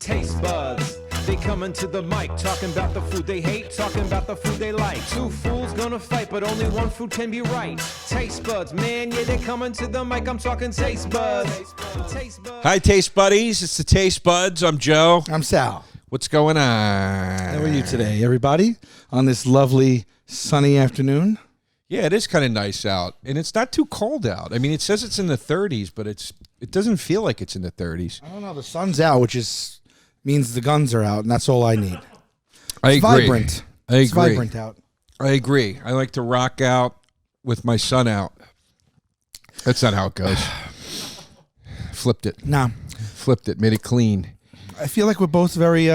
Taste buds, they coming to the mic, talking about the food they hate, talking about the food they like. Two fools gonna fight, but only one food can be right. Taste buds, man, yeah, they coming to the mic. I'm talking taste buds. Taste buds. Hi, Taste Buddies. It's the Taste Buds. I'm Joe. I'm Sal. What's going on? How are you today, everybody? On this lovely sunny afternoon. Yeah, it is kind of nice out, and it's not too cold out. I mean, it says it's in the 30s, but it doesn't feel like it's in the 30s. I don't know. The sun's out, which means the guns are out, and that's all I need. I It's agree. vibrant. I It's agree. vibrant out. I agree. I like to rock out with my sun out. That's not how it goes. Flipped it. Nah, Flipped it. Made it clean. I feel like we're both very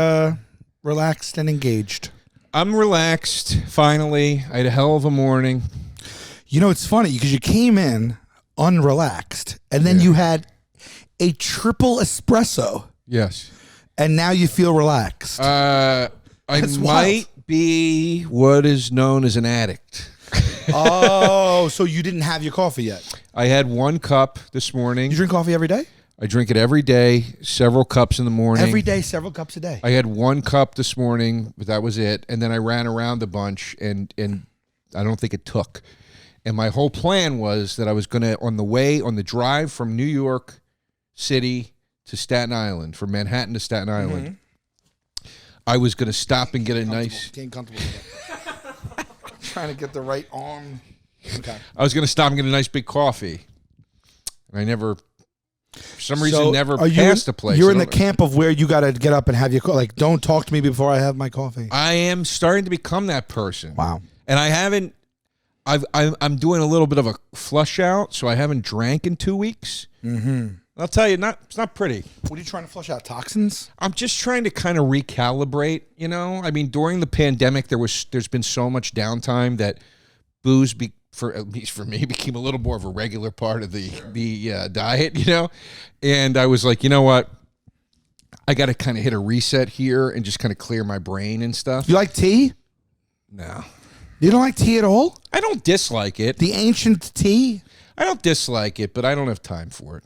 relaxed and engaged. I'm relaxed, finally. I had a hell of a morning. You know, it's funny because you came in unrelaxed, and then you had a triple espresso, Yes. and now you feel relaxed. I That's might be what is known as an addict. Oh, so you didn't have your coffee yet? I had one cup this morning. You drink coffee every day? I drink it every day, several cups in the morning. Every day, several cups a day. I had one cup this morning, but that was it. And then I ran around a bunch, and I don't think it took. And my whole plan was that I was going to, on the drive from New York City to Staten Island, from Manhattan to Staten Island, I was going to stop and get a nice... Getting comfortable with that. Trying to get the right arm. Okay. I was going to stop and get a nice big coffee. And I never... For some reason, never passed the place. You're in the camp of where you got to get up and have your like. Don't talk to me before I have my coffee. I am starting to become that person. Wow. And I haven't. I'm doing a little bit of a flush out, so I haven't drank in 2 weeks. Mm-hmm. I'll tell you, it's not pretty. What are you trying to flush out? Toxins? I'm just trying to kind of recalibrate. You know, I mean, during the pandemic, there's been so much downtime that booze at least for me, became a little more of a regular part of the diet, you know? And I was like, you know what? I got to kind of hit a reset here and just kind of clear my brain and stuff. You like tea? No. You don't like tea at all? I don't dislike it. The ancient tea? I don't dislike it, but I don't have time for it.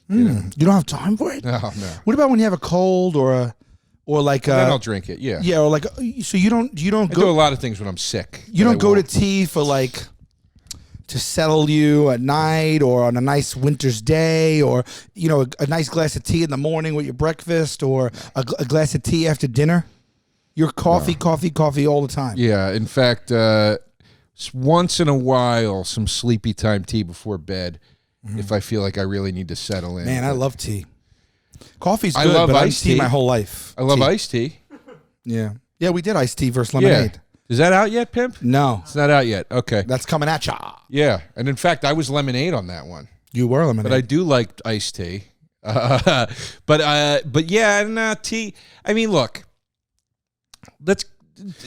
You don't have time for it? No. What about when you have a cold or Then I'll drink it, yeah. Yeah, or like, so you don't I do a lot of things when I'm sick. You don't go to tea for like to settle you at night or on a nice winter's day, or you know, a nice glass of tea in the morning with your breakfast, or a glass of tea after dinner. You're coffee all the time. Yeah, in fact, once in a while, some sleepy time tea before bed, if I feel like I really need to settle in. Man, I love tea. Coffee's I good, love but I've iced tea tea. my whole life. I love Tea. iced tea. Yeah, we did iced tea versus lemonade. Yeah. Is that out yet, Pimp? No, It's not out yet. Okay. that's coming at ya. Yeah, and in fact, I was lemonade on that one. You were lemonade. But I do like iced tea. But yeah, and tea. I mean, look.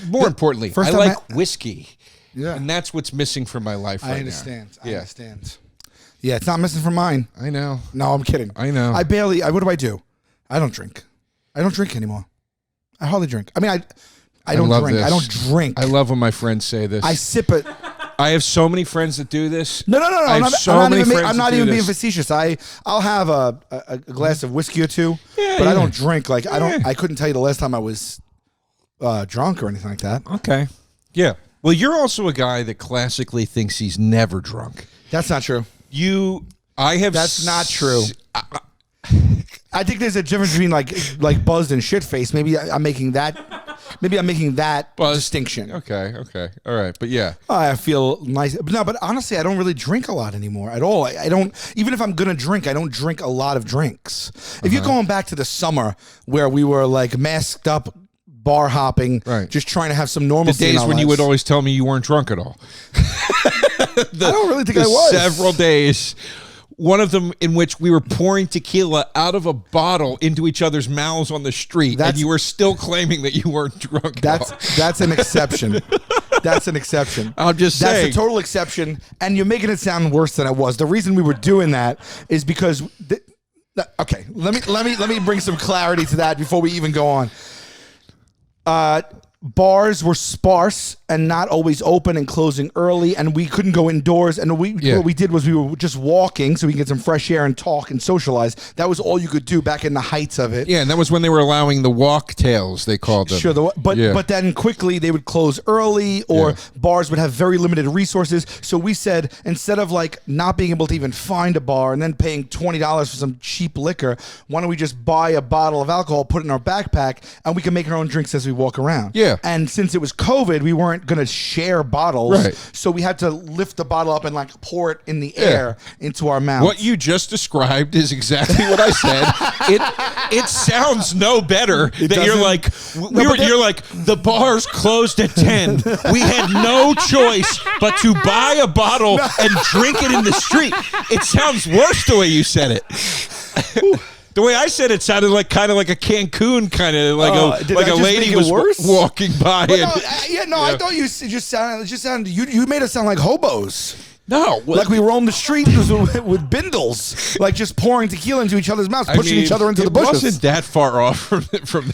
More importantly, first I time like whiskey. Yeah. And that's what's missing from my life right I understand. now. I understand. Yeah, it's not missing from mine. I know. No, I'm kidding. I know. What do I do? I don't drink. I don't drink anymore. I hardly drink. I mean, I don't love drink. this. I don't drink. I love when my friends say this. I sip it. I have so many friends that do this. No. I have so many friends I'm that not do even being this. facetious. I'll have a glass of whiskey or two, Yeah, but yeah. I don't drink. Like Yeah. I couldn't tell you the last time I was drunk or anything like that. Okay. Yeah. Well, you're also a guy that classically thinks he's never drunk. That's not true. That's not true. I think there's a difference between like buzzed and shit faced. Maybe I'm making that distinction. Okay. All right. But yeah. I feel nice. But honestly, I don't really drink a lot anymore at all. I don't, even if I'm going to drink, I don't drink a lot of drinks. If you're going back to the summer where we were like masked up, bar hopping, Right. just trying to have some The normalcy in days our when you lives. would always tell me you weren't drunk at all. I don't really think I was. Several days. One of them in which we were pouring tequila out of a bottle into each other's mouths on the street, and you were still claiming that you weren't drunk. That's an exception. That's an exception. I'm just saying. That's a total exception, and you're making it sound worse than it was. The reason we were doing that is because. Okay, let me bring some clarity to that before we even go on. bars were sparse and not always open and closing early, and we couldn't go indoors. And what we did was we were just walking so we can get some fresh air and talk and socialize. That was all you could do back in the heights of it. Yeah, and that was when they were allowing the walk tails, they called them. Sure, but then quickly they would close early, or bars would have very limited resources. So we said, instead of like not being able to even find a bar and then paying $20 for some cheap liquor, why don't we just buy a bottle of alcohol, put it in our backpack, and we can make our own drinks as we walk around. Yeah. And since it was COVID, we weren't going to share bottles. Right. So we had to lift the bottle up and like pour it in the air into our mouths. What you just described is exactly what I said. It sounds no better that you're like, you're like, the bars closed at 10. We had no choice but to buy a bottle and drink it in the street. It sounds worse the way you said it. The way I said it sounded like kind of like a Cancun kind of like a lady was walking by. I thought you just sounded. You made us sound like hobos. No, like we roamed the streets with bindles, like just pouring tequila into each other's mouths, pushing each other into the bushes. It wasn't that far off from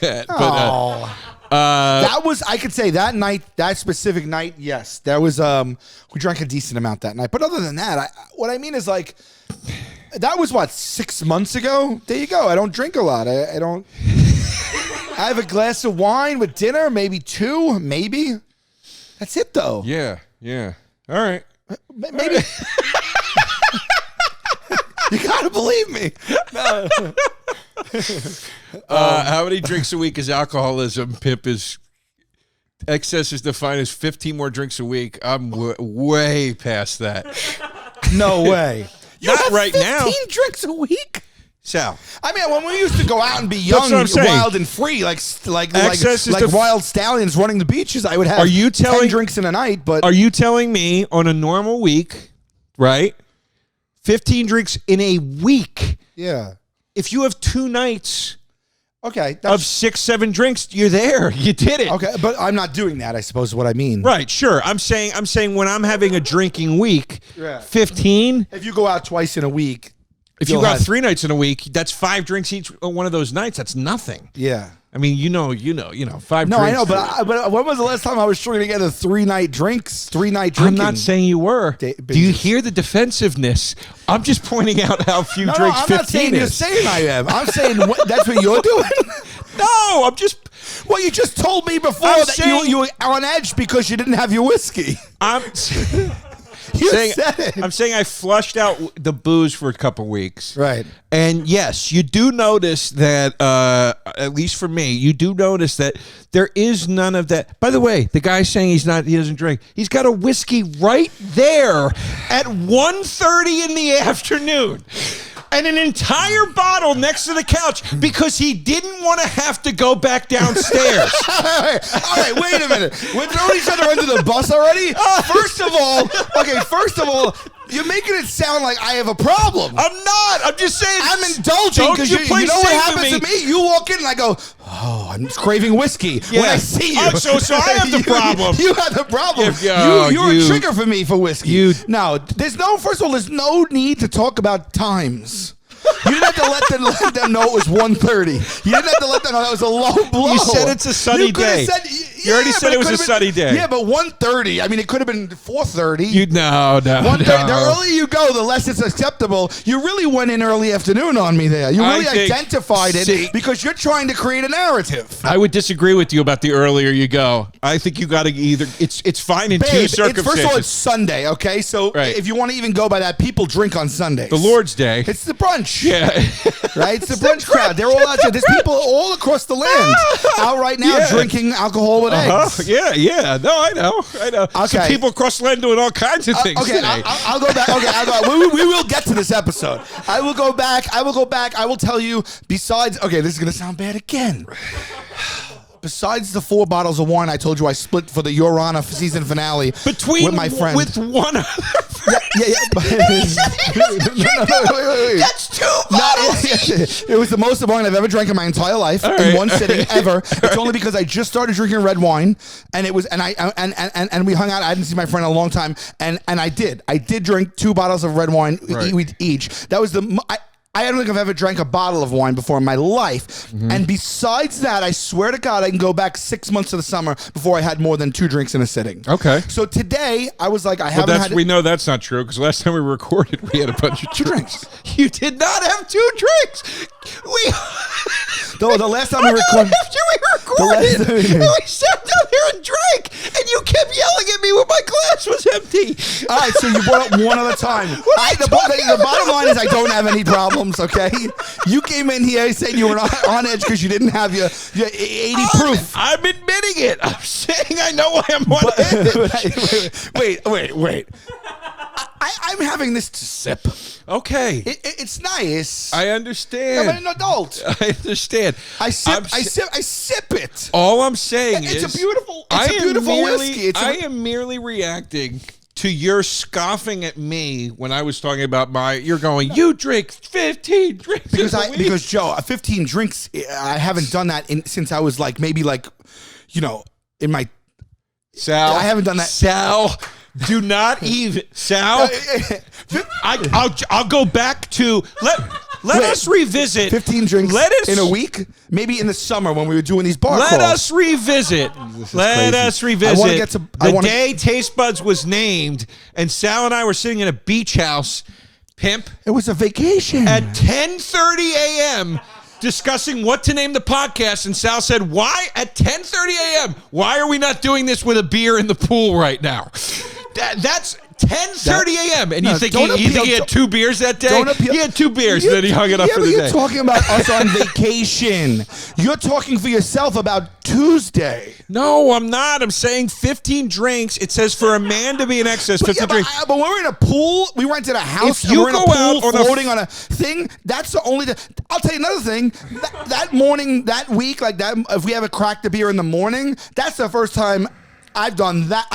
that. But, that was, I could say that night, that specific night, yes, there was. We drank a decent amount that night, but other than that, what I mean is like. That was what, 6 months ago? There you go. I don't drink a lot. I don't. I have a glass of wine with dinner, maybe 2, maybe. That's it, though. Yeah. All right. Maybe. You gotta believe me. No. How many drinks a week is alcoholism? Pimp is. Excess is defined as 15 more drinks a week. I'm way past that. No way. Not right now. 15 drinks a week? Sal. I mean, when we used to go out and be young, wild and free, like wild stallions running the beaches, I would have 10 drinks in a night. But are you telling me on a normal week, right, 15 drinks in a week? Yeah. If you have 2 nights... Okay, of 6, 7 drinks, you're there. You did it. Okay, but I'm not doing that, I suppose is what I mean. Right, sure. I'm saying when I'm having a drinking week, 15. If you go out twice in a week, if you go out 3 nights in a week, that's 5 drinks each one of those nights. That's nothing. Yeah. I mean, you know, 5 drinks. No, I know, but when was the last time I was stringing together 3-night drinks, 3-night drinking? I'm not saying you were. Do you hear the defensiveness? I'm just pointing out how few drinks 15 is. I'm not saying you're saying I am. I'm saying that's what you're doing. No, I'm just... Well, you just told me before that you were on edge because you didn't have your whiskey. I'm saying I flushed out the booze for a couple weeks. Right. And yes, you do notice that, at least for me, you do notice that there is none of that. By the way, the guy saying he doesn't drink, he's got a whiskey right there at 1:30 in the afternoon. And an entire bottle next to the couch because he didn't want to have to go back downstairs. All right, wait a minute. We're throwing each other under the bus already? First of all, you're making it sound like I have a problem. I'm not. I'm just saying. I'm indulging because you know what happens to me? You walk in and I go, oh, I'm craving whiskey when I see you. Oh, so I have the problem. You have the problem. You're a trigger for me for whiskey. No, first of all, there's no need to talk about times. You didn't have to let them know it was 1:30. You didn't have to let them know that was a low blow. You said it's a sunny day. You already said it was a sunny day. Yeah, but 1:30. I mean, it could have been 4:30. No. The earlier you go, the less it's acceptable. You really went in early afternoon on me there. You really identified it because you're trying to create a narrative. I would disagree with you about the earlier you go. I think you got to either. It's fine in 2 circumstances. First of all, it's Sunday, okay? So if you want to even go by that, people drink on Sundays. The Lord's Day. It's the brunch. Yeah. Right? It's the brunch crowd. They're all out there. There's people all across the land out right now drinking alcohol with eggs. Yeah. No, I know. Okay. Some people across the land doing all kinds of things today. I'll go back. Okay, we will get to this episode. I will go back. I will tell you, besides... Okay, this is going to sound bad again. Besides the 4 bottles of wine I told you I split for the Your Honor season finale with my friend. With one other friend. Wait. That's 2 bottles. It was the most wine I've ever drank in my entire life in one sitting ever. It's only because I just started drinking red wine, and it was and we hung out. I hadn't seen my friend in a long time, and I did drink 2 bottles of red wine each. That was I don't think I've ever drank a bottle of wine before in my life. And besides that, I swear to God, I can go back 6 months to the summer before I had more than 2 drinks in a sitting. Okay. So today, I was like, I haven't had... We know that's not true because last time we recorded, we had a bunch of drinks. You did not have 2 drinks. The last time we recorded... After we recorded, and we sat down here and drank, and you kept yelling at me when my glass was empty. All right, so you brought up one at a time. The bottom line is I don't have any problems, okay? You came in here saying you were on edge because you didn't have your 80 proof. I'm admitting it. I'm saying I know why I'm on edge. Wait. I'm having this to sip. Okay. It's nice. I understand. I'm an adult. I understand. I sip it. All I'm saying is it's a beautiful whiskey. I am merely reacting to your scoffing at me when I was talking about you're going, you drink 15 drinks because Joe, 15 drinks, I haven't done that since I was maybe in my... Sal. I haven't done that. Sal, do not even... Sal, I'll go back to... Let us revisit 15 drinks in a week, maybe in the summer when we were doing these bar crawls. Let us revisit the day Taste Buds was named, and Sal and I were sitting in a beach house, pimp. It was a vacation at 10:30 a.m. discussing what to name the podcast, and Sal said, "Why at 10:30 a.m. Why are we not doing this with a beer in the pool right now?" That's 10:30 a.m. And you think he had 2 beers that day? He had 2 beers, and then he hung it up for the day. You're talking about us on vacation. You're talking for yourself about Tuesday. No, I'm not. I'm saying 15 drinks. It says for a man to be in excess, 15 drinks. But when we're in a pool, we rented a house, if you we're in a go pool out on floating on a thing, that's the only... I'll tell you another thing. That morning, that week, if we ever cracked a beer in the morning, that's the first time... I've done that.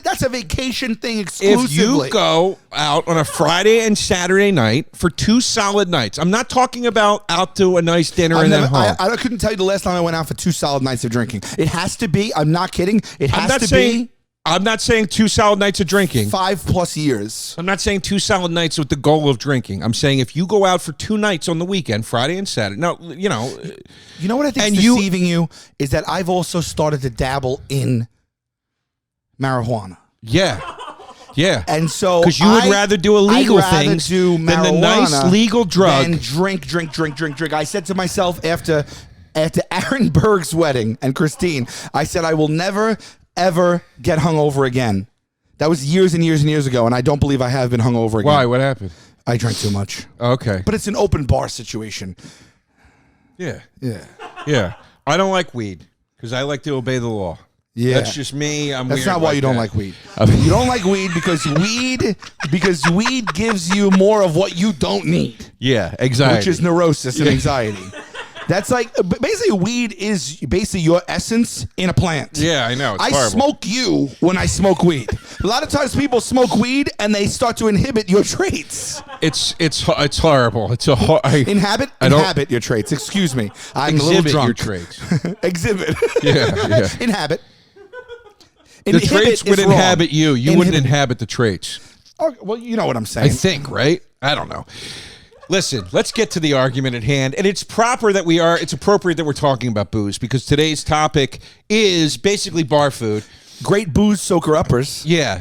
That's a vacation thing exclusively. If you go out on a Friday and Saturday night for 2 solid nights, I'm not talking about out to a nice dinner and then home. I couldn't tell you the last time I went out for 2 solid nights of drinking. It has to be. I'm not kidding. It has to be. I'm not saying 2 solid nights of drinking. 5+ years. I'm not saying 2 solid nights with the goal of drinking. I'm saying if you go out for 2 nights on the weekend, Friday and Saturday. No, you know. You know what I think is deceiving you is that I've also started to dabble in marijuana. Yeah. And so because you would rather do illegal things than the nice legal drug. Than drink. I said to myself after Aaron Berg's wedding and Christine, I said I will never ever get hungover again. That was years and years and years ago, and I don't believe I have been hungover again. Why? What happened? I drank too much. Okay. But it's an open bar situation. Yeah. I don't like weed because I like to obey the law. Yeah, that's just me. That's not why you don't like weed. You don't like weed because weed gives you more of what you don't need. Yeah, anxiety, which is neurosis and anxiety. That's basically weed is basically your essence in a plant. Yeah, I know. It's I horrible. Smoke you when I smoke weed. A lot of times people smoke weed and they start to inhibit your traits. It's horrible. It's a inhabit your traits. Excuse me, I'm a little drunk. Your traits. Exhibit. Yeah. Inhabit. The traits would inhabit you. You wouldn't inhabit the traits. Oh, well, you know what I'm saying. I think, right? I don't know. Listen, let's get to the argument at hand. And it's appropriate that we're talking about booze because today's topic is basically bar food. Great booze soaker uppers. Yeah.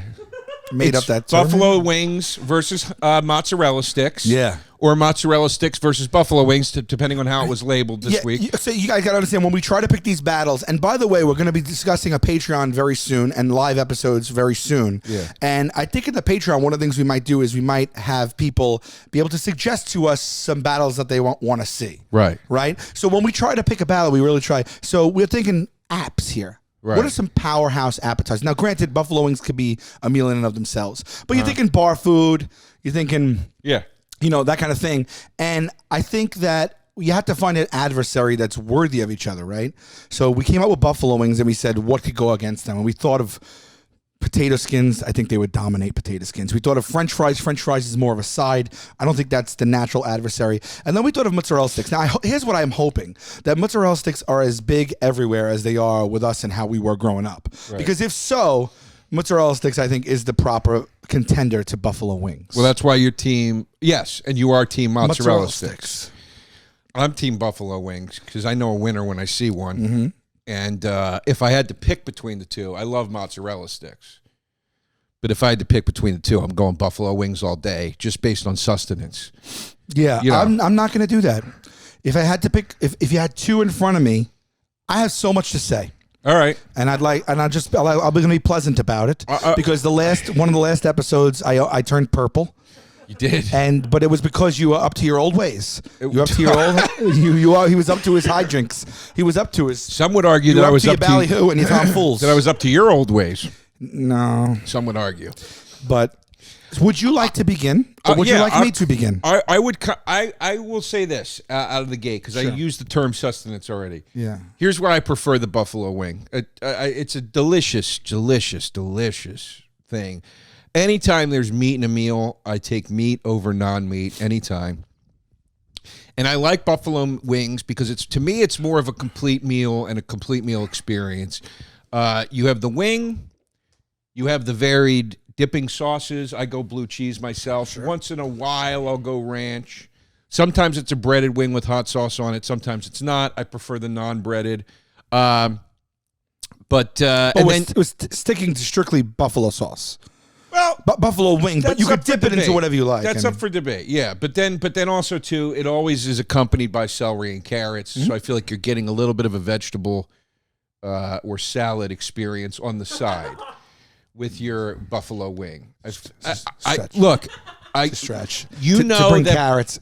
Made up that term. Buffalo wings versus mozzarella sticks. Yeah. Or mozzarella sticks versus buffalo wings, depending on how it was labeled this week. So you guys got to understand, when we try to pick these battles, and by the way, we're going to be discussing a Patreon very soon and live episodes very soon. Yeah. And I think in the Patreon, one of the things we might do is we might have people be able to suggest to us some battles that they want to see. Right. Right? So when we try to pick a battle, we really try. So we're thinking apps here. Right. What are some powerhouse appetizers? Now, granted, buffalo wings could be a meal in and of themselves, but you're thinking bar food, you're thinking, that kind of thing. And I think that you have to find an adversary that's worthy of each other, right? So we came up with buffalo wings and we said, what could go against them? And we thought of potato skins. I think they would dominate potato skins. We thought of French fries. French fries is more of a side. I don't think that's the natural adversary. And then we thought of mozzarella sticks. Now, here's what I'm hoping, that mozzarella sticks are as big everywhere as they are with us and how we were growing up. Right. Because if so, mozzarella sticks, I think, is the proper contender to buffalo wings. Well, that's why your team, yes, and you are team mozzarella sticks. I'm team buffalo wings because I know a winner when I see one. Mm-hmm. And if I had to pick between the two, I love mozzarella sticks. But if I had to pick between the two, I'm going buffalo wings all day, just based on sustenance. Yeah, You know. I'm not going to do that. If I had to pick, if you had two in front of me, I have so much to say. All right. And I'll be going to be pleasant about it because one of the last episodes, I turned purple. You did. But it was because you were up to your old ways. You were up to your old. He was up to his hijinks. He was up to his. Some would argue that I was up to ballyhoo and you found fools. That I was up to your old ways. No. Some would argue. But would you like to begin, or would you like me to begin? I would. I will say this out of the gate because I used the term sustenance already. Yeah. Here's why I prefer the buffalo wing. It's a delicious, delicious, delicious thing. Anytime there's meat in a meal, I take meat over non-meat anytime. And I like buffalo wings because to me it's more of a complete meal and a complete meal experience. You have the wing, you have the varied dipping sauces. I go blue cheese myself. Sure. Once in a while I'll go ranch. Sometimes it's a breaded wing with hot sauce on it. Sometimes it's not. I prefer the non-breaded. But sticking to strictly buffalo sauce. Well, buffalo wing, but you could dip it into whatever you like. That's up for debate, yeah. But then also too, it always is accompanied by celery and carrots. So I feel like you're getting a little bit of a vegetable or salad experience on the side with your buffalo wing. Look, stretch. You know to bring that carrots,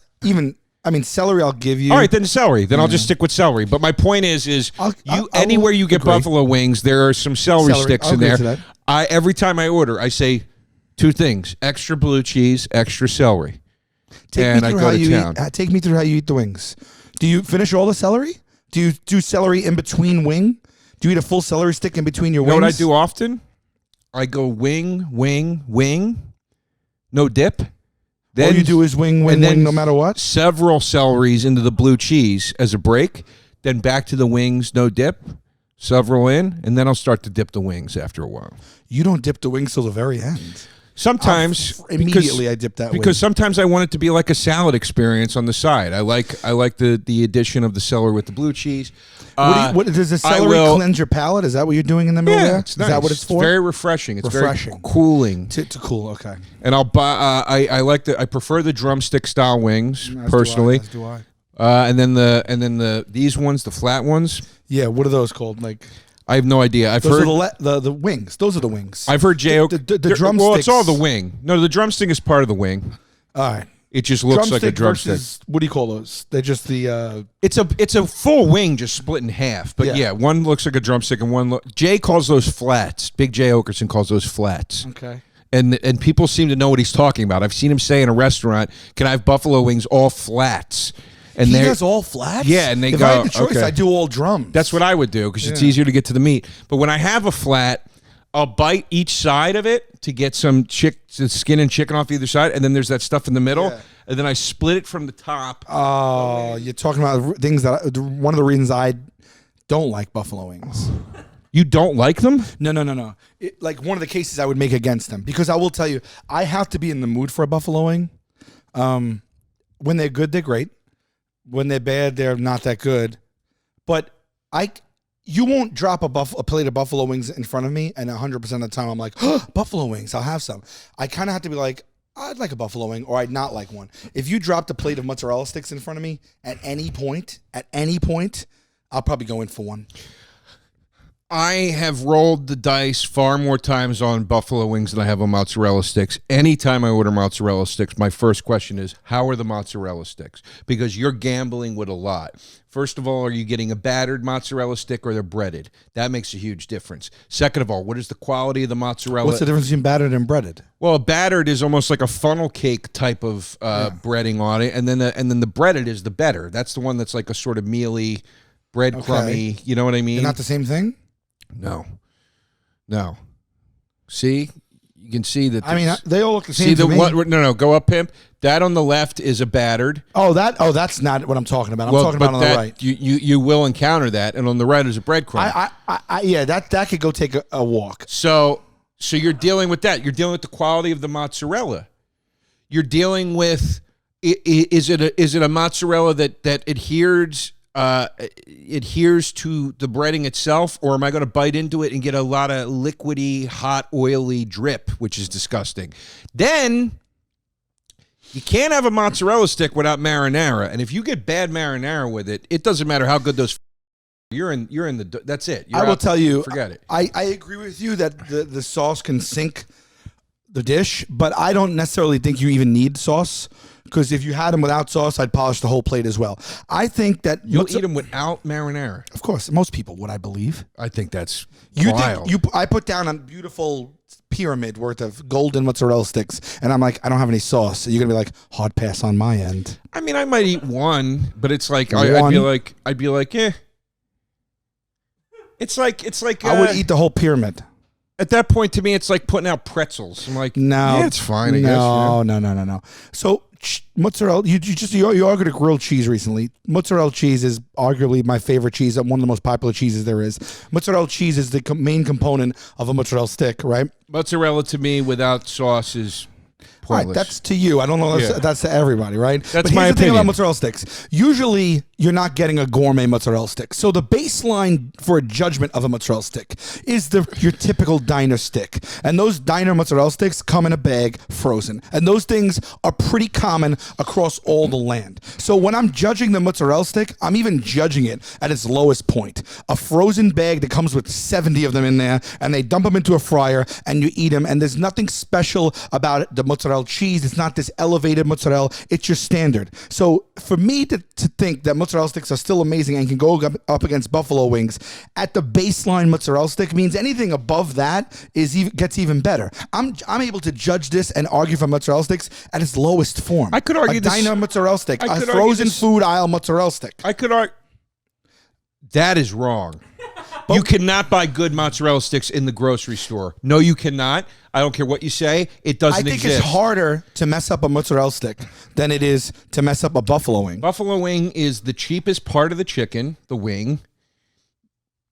celery. I'll give you. All right, then celery. Then I'll just stick with celery. But my point is anywhere you get buffalo wings, there are some celery sticks in there. Every time I order, I say. Two things: extra blue cheese, extra celery. Take me through how you eat the wings. Do you finish all the celery? Do you do celery in between wing? Do you eat a full celery stick in between your wings? You know what I do often? I go wing, no dip. Then all you do is wing, no matter what? Several celeries into the blue cheese as a break. Then back to the wings, no dip. Several in, and then I'll start to dip the wings after a while. You don't dip the wings till the very end. Sometimes immediately I dip that because sometimes I want it to be like a salad experience on the side. I like the addition of the celery with the blue cheese. Does the celery cleanse your palate? Is that what you're doing in the middle there? It's nice. Is that what it's for? It's very refreshing. It's refreshing. Very cooling. To cool, okay. And I'll buy. I prefer the drumstick style wings personally. As do I. And then these ones, the flat ones. Yeah, what are those called? Like. I have no idea. I've heard the wings. Those are the wings. I've heard the drumsticks. Well, it's all the wing. No, the drumstick is part of the wing. All right. It just looks like a drumstick. What do you call those? They're just the. It's a full wing just split in half. But yeah one looks like a drumstick and one Jay calls those flats. Big Jay Okerson calls those flats. Okay. And people seem to know what he's talking about. I've seen him say in a restaurant, "Can I have buffalo wings all flats?" And he does all flats? Yeah, and if I had the choice, I'd do all drums. That's what I would do because it's easier to get to the meat. But when I have a flat, I'll bite each side of it to get some skin and chicken off either side, and then there's that stuff in the middle, and then I split it from the top. Oh, you're talking about things one of the reasons I don't like buffalo wings. You don't like them? No. Like one of the cases I would make against them, because I will tell you, I have to be in the mood for a buffalo wing. When they're good, they're great. When they're bad, they're not that good. But you won't drop a plate of buffalo wings in front of me, and 100% of the time I'm like, oh, buffalo wings, I'll have some. I kind of have to be like, I'd like a buffalo wing, or I'd not like one. If you dropped a plate of mozzarella sticks in front of me at any point, I'll probably go in for one. I have rolled the dice far more times on buffalo wings than I have on mozzarella sticks. Anytime I order mozzarella sticks, my first question is, how are the mozzarella sticks? Because you're gambling with a lot. First of all, are you getting a battered mozzarella stick or they're breaded? That makes a huge difference. Second of all, what is the quality of the mozzarella? What's the difference between battered and breaded? Well, battered is almost like a funnel cake type of breading on it, and then the breaded is the better. That's the one that's like a sort of mealy, breadcrumby. You know what I mean? They're not the same thing? No. See, you can see that. I mean, they all look the same to me. No, go up, pimp. That on the left is a battered. That's not what I'm talking about. I'm talking about on the right. You will encounter that, and on the right is a breadcrumb. Yeah, that could go take a walk. So So you're dealing with that. You're dealing with the quality of the mozzarella. You're dealing with is it a mozzarella that adheres to the breading itself, or am I going to bite into it and get a lot of liquidy, hot, oily drip, which is disgusting? Then you can't have a mozzarella stick without marinara, and if you get bad marinara with it, it doesn't matter how good those. You're in the. That's it. I will tell you. Forget it. I agree with you that the sauce can sink the dish, but I don't necessarily think you even need sauce. Because if you had them without sauce, I'd polish the whole plate as well. I think that you'll eat them without marinara. Of course, most people would, I believe. I think that's wild. I put down a beautiful pyramid worth of golden mozzarella sticks, and I'm like, I don't have any sauce. So you're gonna be like, hard pass on my end. I mean, I might eat one, but it's like I'd be like, eh. It's like I would eat the whole pyramid. At that point, to me, it's like putting out pretzels. I'm like, no, yeah, it's fine. I guess. No. So mozzarella, you argued a grilled cheese recently. Mozzarella cheese is arguably my favorite cheese, one of the most popular cheeses there is. Mozzarella cheese is the main component of a mozzarella stick, right? Mozzarella to me without sauce is pointless. Right, that's to you. I don't know. That's to everybody, right? That's but my here's the thing opinion about mozzarella sticks. Usually, you're not getting a gourmet mozzarella stick. So the baseline for a judgment of a mozzarella stick is your typical diner stick. And those diner mozzarella sticks come in a bag, frozen. And those things are pretty common across all the land. So when I'm judging the mozzarella stick, I'm even judging it at its lowest point. A frozen bag that comes with 70 of them in there, and they dump them into a fryer, and you eat them. And there's nothing special about the mozzarella cheese. It's not this elevated mozzarella. It's your standard. So for me to think that mozzarella sticks are still amazing and can go up against buffalo wings at the baseline mozzarella stick means anything above that gets even better. I'm able to judge this and argue for mozzarella sticks at its lowest form. I could argue a diner mozzarella stick, a argue frozen food aisle mozzarella stick. I could argue that is wrong. You cannot buy good mozzarella sticks in the grocery store. No, you cannot. I don't care what you say. It doesn't exist. I think it's harder to mess up a mozzarella stick than it is to mess up a buffalo wing. Buffalo wing is the cheapest part of the chicken, the wing.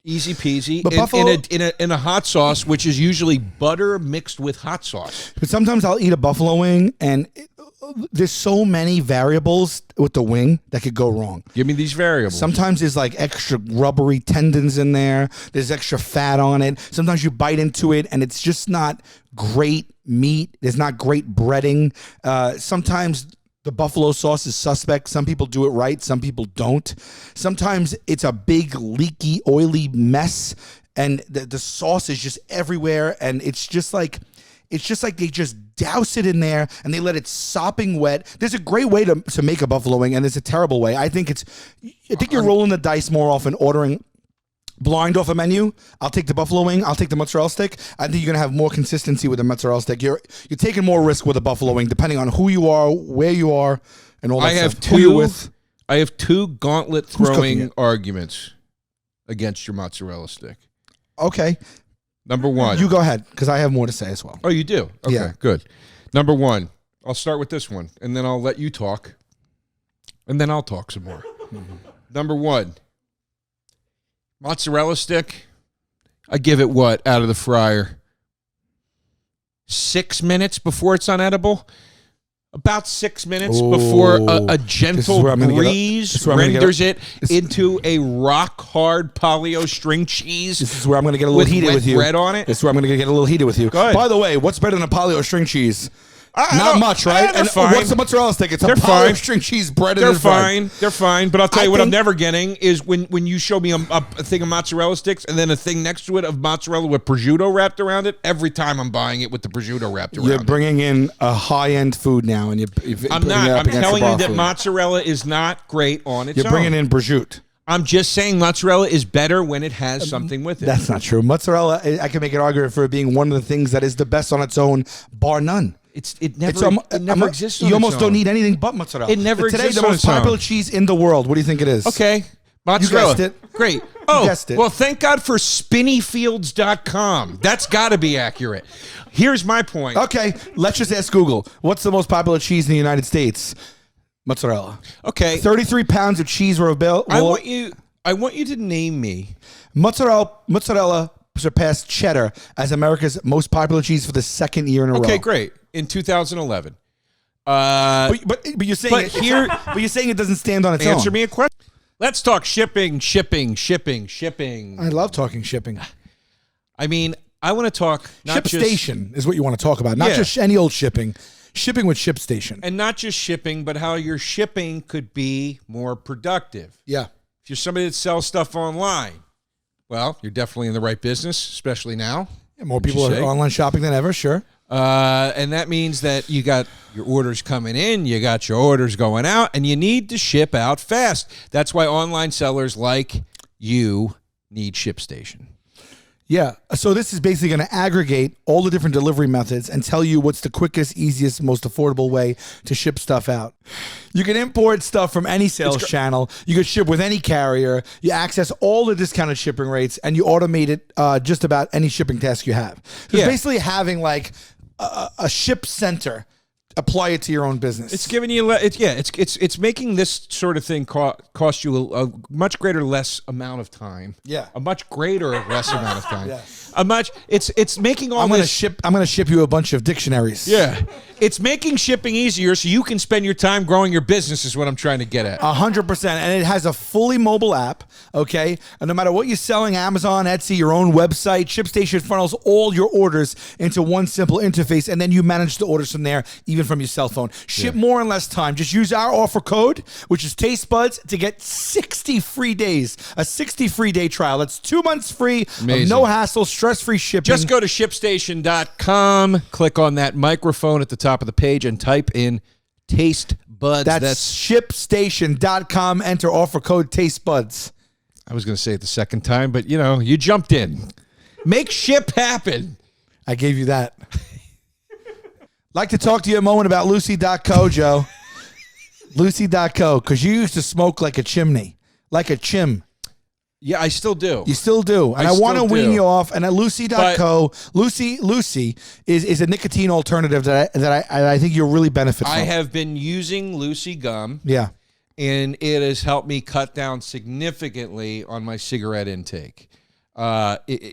Easy peasy. But in a hot sauce, which is usually butter mixed with hot sauce. But sometimes I'll eat a buffalo wing, and there's so many variables with the wing that could go wrong. Give me these variables. Sometimes there's like extra rubbery tendons in there. There's extra fat on it. Sometimes you bite into it, and it's just not great meat. There's not great breading. Sometimes the buffalo sauce is suspect. Some people do it right. Some people don't. Sometimes it's a big, leaky, oily mess, and the sauce is just everywhere, and it's just like they just douse it in there and they let it sopping wet. There's a great way to make a buffalo wing, and there's a terrible way. I think you're rolling the dice more often, ordering blind off a menu. I'll take the buffalo wing. I'll take the mozzarella stick. I think you're gonna have more consistency with the mozzarella stick. You're taking more risk with a buffalo wing, depending on who you are, where you are, and all that stuff. Who you're with. I have two gauntlet throwing arguments against your mozzarella stick. Okay. Number one. You go ahead, because I have more to say as well. Oh, you do? Okay, yeah. Good. Number one. I'll start with this one, and then I'll let you talk, and then I'll talk some more. Number one. Mozzarella stick, I give it what out of the fryer? 6 minutes before it's unedible? About 6 minutes before a gentle breeze renders it into a rock-hard polio string cheese. This is where I'm going to get a little heated with you. Bread on it. This is where I'm going to get a little heated with you. Go ahead. By the way, what's better than a polio string cheese? Not much, right? They're fine. What's the mozzarella stick? It's a polio string cheese breaded They're and fried. fine. They're fine. But I'll tell you what I'm never getting is when you show me a thing of mozzarella sticks and then a thing next to it of mozzarella with prosciutto wrapped around it. Every time I'm buying it with the prosciutto wrapped around it. You're bringing in a high-end food now, and I'm not. I'm telling you that mozzarella is not great on its own. You're bringing in prosciutto. I'm just saying mozzarella is better when it has something with it. That's not true. Mozzarella, I can make an argument for it being one of the things that is the best on its own, bar none. It never exists. You almost don't need anything but mozzarella. It never exists. Today, the most popular cheese in the world. What do you think it is? Okay, mozzarella. You guessed it. Great. Oh, guessed it. Well, thank God for spinnyfields.com. That's got to be accurate. Here's my point. Okay, let's just ask Google. What's the most popular cheese in the United States? Mozzarella. Okay. 33 pounds of cheese were available. I want you to name me mozzarella surpassed cheddar as America's most popular cheese for the second year in a row. Okay, great. In 2011. But you're saying but you're saying it doesn't stand on its own. Answer me a question. Let's talk shipping. I love talking shipping. I mean, I want to talk not just ShipStation is what you want to talk about, not just any old shipping. Shipping with ShipStation. And not just shipping, but how your shipping could be more productive. Yeah. If you're somebody that sells stuff online, well, you're definitely in the right business, especially now. Yeah, more people are online shopping than ever, sure. And that means that you got your orders coming in, you got your orders going out, and you need to ship out fast. That's why online sellers like you need ShipStation. Yeah. So this is basically going to aggregate all the different delivery methods and tell you what's the quickest, easiest, most affordable way to ship stuff out. You can import stuff from any sales channel. You can ship with any carrier. You access all the discounted shipping rates, and you automate it just about any shipping task you have. So it's basically having like a ship center. Apply it to your own business. It's giving you, it's making this sort of thing cost you a much greater less amount of time. Yeah, a much greater less amount of time. Yeah. It's making all I'm gonna ship you a bunch of dictionaries. Yeah, it's making shipping easier so you can spend your time growing your business. Is what I'm trying to get at. 100%, and it has a fully mobile app. Okay, and no matter what you're selling, Amazon, Etsy, your own website, ShipStation funnels all your orders into one simple interface, and then you manage the orders from there, even from your cell phone. Ship more in less time. Just use our offer code, which is TasteBuds, to get 60 free days, a 60 free day trial. That's 2 months free, of no hassle, stress-free shipping. Just go to ShipStation.com, click on that microphone at the top of the page, and type in TasteBuds. That's ShipStation.com. Enter offer code TasteBuds. I was going to say it the second time, but you jumped in. Make ship happen. I gave you that. Like to talk to you a moment about Lucy.co, Joe. Lucy.co, because you used to smoke like a chimney, like a chim. Yeah, I still do. You still do. And I want to wean you off. And at Lucy.co, Lucy is a nicotine alternative that I think you'll really benefit from. I have been using Lucy gum. Yeah. And it has helped me cut down significantly on my cigarette intake.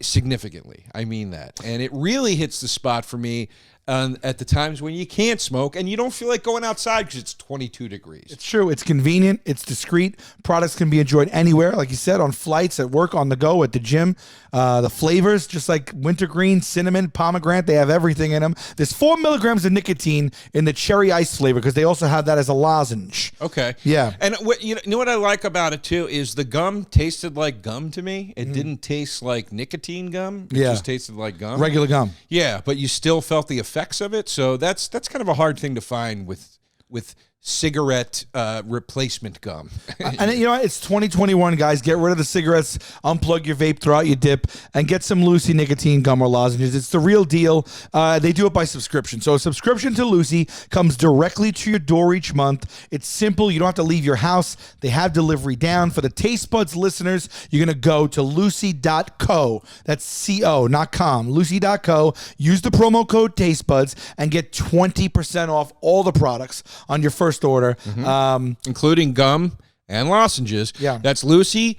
Significantly. I mean that. And it really hits the spot for me at the times when you can't smoke and you don't feel like going outside because it's 22 degrees. It's true. It's convenient. It's discreet. Products can be enjoyed anywhere, like you said, on flights, at work, on the go, at the gym. The flavors, just like wintergreen, cinnamon, pomegranate, they have everything in them. There's 4 milligrams of nicotine in the cherry ice flavor because they also have that as a lozenge. Okay. Yeah. And you know what I like about it, too, is the gum tasted like gum to me. It didn't taste like nicotine gum. It just tasted like gum. Regular gum. Yeah, but you still felt the effects of it. So that's kind of a hard thing to find with cigarette replacement gum. And you know what? It's 2021, guys. Get rid of the cigarettes, unplug your vape, throw out your dip, and get some Lucy nicotine gum or lozenges. It's the real deal. They do it by subscription. So a subscription to Lucy comes directly to your door each month. It's simple. You don't have to leave your house. They have delivery down. For the Taste Buds listeners, you're going to go to Lucy.co. That's CO, not com. Lucy.co. Use the promo code TasteBuds and get 20% off all the products on your first order, including gum and lozenges. Yeah. That's Lucy.co,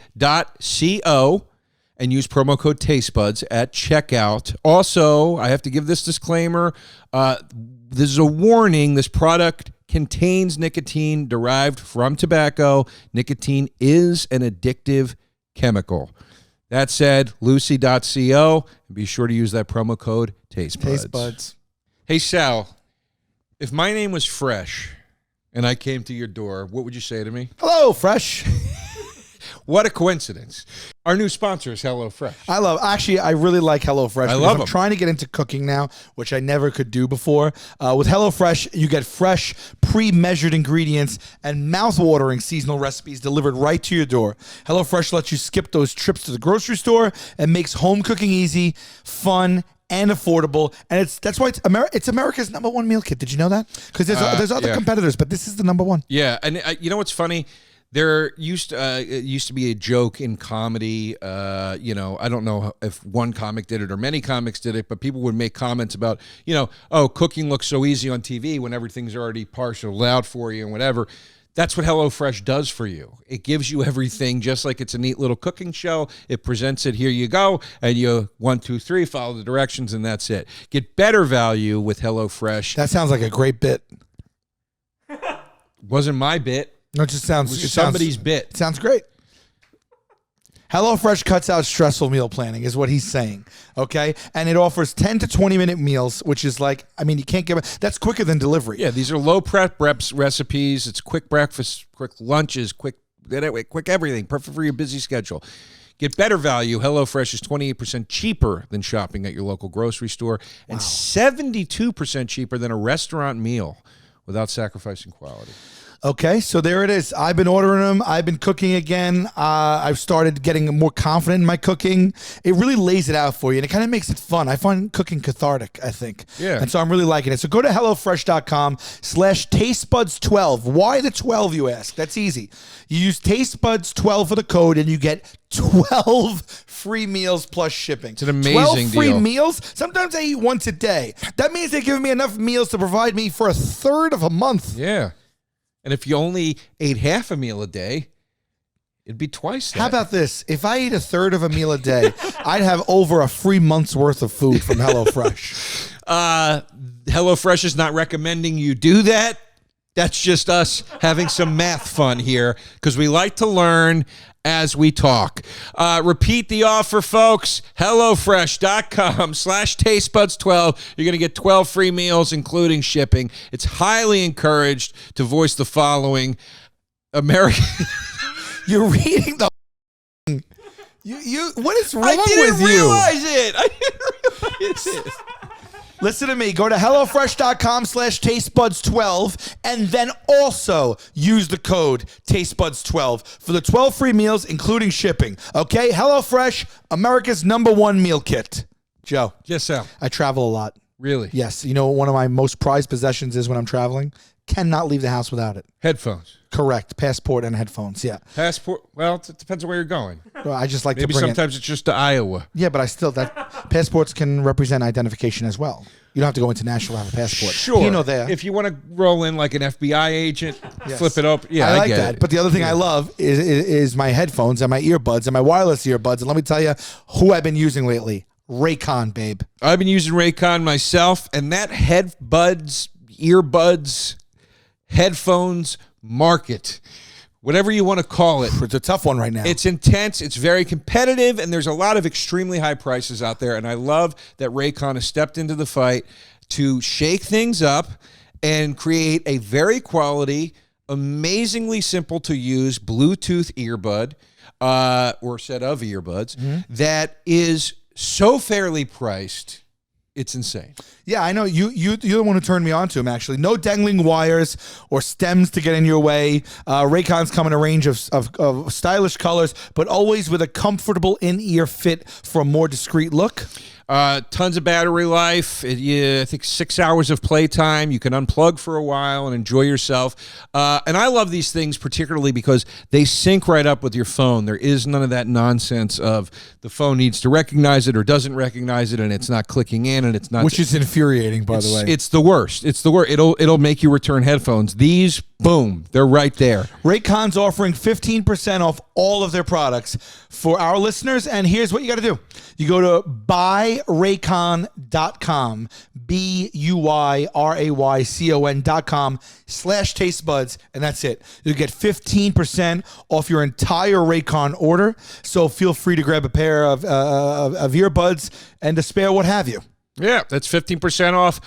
and use promo code TasteBuds at checkout. Also, I have to give this disclaimer. This is a warning. This product contains nicotine derived from tobacco. Nicotine is an addictive chemical. That said, Lucy.co, and be sure to use that promo code TasteBuds. Hey, Sal, if my name was Fresh and I came to your door, what would you say to me? Hello, Fresh. What a coincidence. Our new sponsor is HelloFresh. I really like HelloFresh. I love them. I'm trying to get into cooking now, which I never could do before. With HelloFresh, you get fresh, pre-measured ingredients and mouth-watering seasonal recipes delivered right to your door. HelloFresh lets you skip those trips to the grocery store and makes home cooking easy, fun, and affordable, and that's why it's America's #1 meal kit. Did you know that? Because there's other competitors, but this is the #1. Yeah, and you know what's funny? It used to be a joke in comedy. I don't know if one comic did it or many comics did it, but people would make comments about, cooking looks so easy on TV when everything's already partialed out for you and whatever. That's what HelloFresh does for you. It gives you everything just like it's a neat little cooking show. It presents it, here you go, and you 1, 2, 3, follow the directions, and that's it. Get better value with HelloFresh. That sounds like a great bit. Wasn't my bit. No, it just sounds... It was somebody's bit. It sounds great. HelloFresh cuts out stressful meal planning is what he's saying, okay? And it offers 10 to 20-minute meals, which is like, I mean, you can't give it... That's quicker than delivery. Yeah, these are low prep recipes. It's quick breakfast, quick lunches, quick everything. Perfect for your busy schedule. Get better value. HelloFresh is 28% cheaper than shopping at your local grocery store and 72% cheaper than a restaurant meal without sacrificing quality. Okay, so there it is. I've been ordering them. I've been cooking again. I've started getting more confident in my cooking. It really lays it out for you, and it kind of makes it fun. I find cooking cathartic, I think. Yeah. And so I'm really liking it. So go to HelloFresh.com/tastebuds12. Why the 12, you ask? That's easy. You use tastebuds12 for the code, and you get 12 free meals plus shipping. It's an amazing 12 free deal. meals? Sometimes I eat once a day. That means they're giving me enough meals to provide me for a third of a month. Yeah. And if you only ate half a meal a day, it'd be twice that. How about this? If I ate a third of a meal a day, I'd have over a free month's worth of food from HelloFresh. HelloFresh is not recommending you do that. That's just us having some math fun here because we like to learn as we talk. Repeat the offer, folks. HelloFresh.com/tastebuds12. You're going to get 12 free meals, including shipping. It's highly encouraged to voice the following. American. You're reading the... You what is wrong I didn't with you? realize it. I didn't realize it. Listen to me. Go to HelloFresh.com/tastebuds12 and then also use the code tastebuds12 for the 12 free meals, including shipping. Okay? HelloFresh, America's #1 meal kit. Joe. Yes, Sal. I travel a lot. Really? Yes. You know what one of my most prized possessions is when I'm traveling? Cannot leave the house without it. Headphones. Correct. Passport and headphones. Yeah. Passport. Well, it depends on where you're going. Well, I just like Maybe to bring sometimes it's just to Iowa. Yeah, but I still passports can represent identification as well. You don't have to go international to have a passport. Sure. You know there. If you want to roll in like an FBI agent, Yes. flip it up. Yeah, I like get that. it. But the other thing I love is my headphones and my earbuds and my wireless earbuds. And let me tell you who I've been using lately. Raycon, babe. I've been using Raycon myself, and that earbuds, headphones market, whatever you want to call it. It's a tough one right now. It's intense. It's very competitive, and there's a lot of extremely high prices out there. And I love that Raycon has stepped into the fight to shake things up and create a very quality, amazingly simple to use Bluetooth earbud or set of earbuds that is so fairly priced. It's insane. Yeah, I know. You're the one who turned me on to them, actually. No dangling wires or stems to get in your way. Raycon's come in a range of stylish colors, but always with a comfortable in-ear fit for a more discreet look. Tons of battery life. I think 6 hours of playtime. You can unplug for a while and enjoy yourself. And I love these things particularly because they sync right up with your phone. There is none of that nonsense of the phone needs to recognize it or doesn't recognize it, and it's not clicking in, and it's not. Which is infuriating, by the way. It's the worst. It's the worst. It'll make you return headphones. These, boom, they're right there. Raycon's offering 15% off all of their products for our listeners, and here's what you got to do. You go to buyraycon.com, buyraycon.com/tastebuds, and that's it. You get 15% off your entire Raycon order, so feel free to grab a pair of earbuds and a spare what have you. Yeah, that's 15% off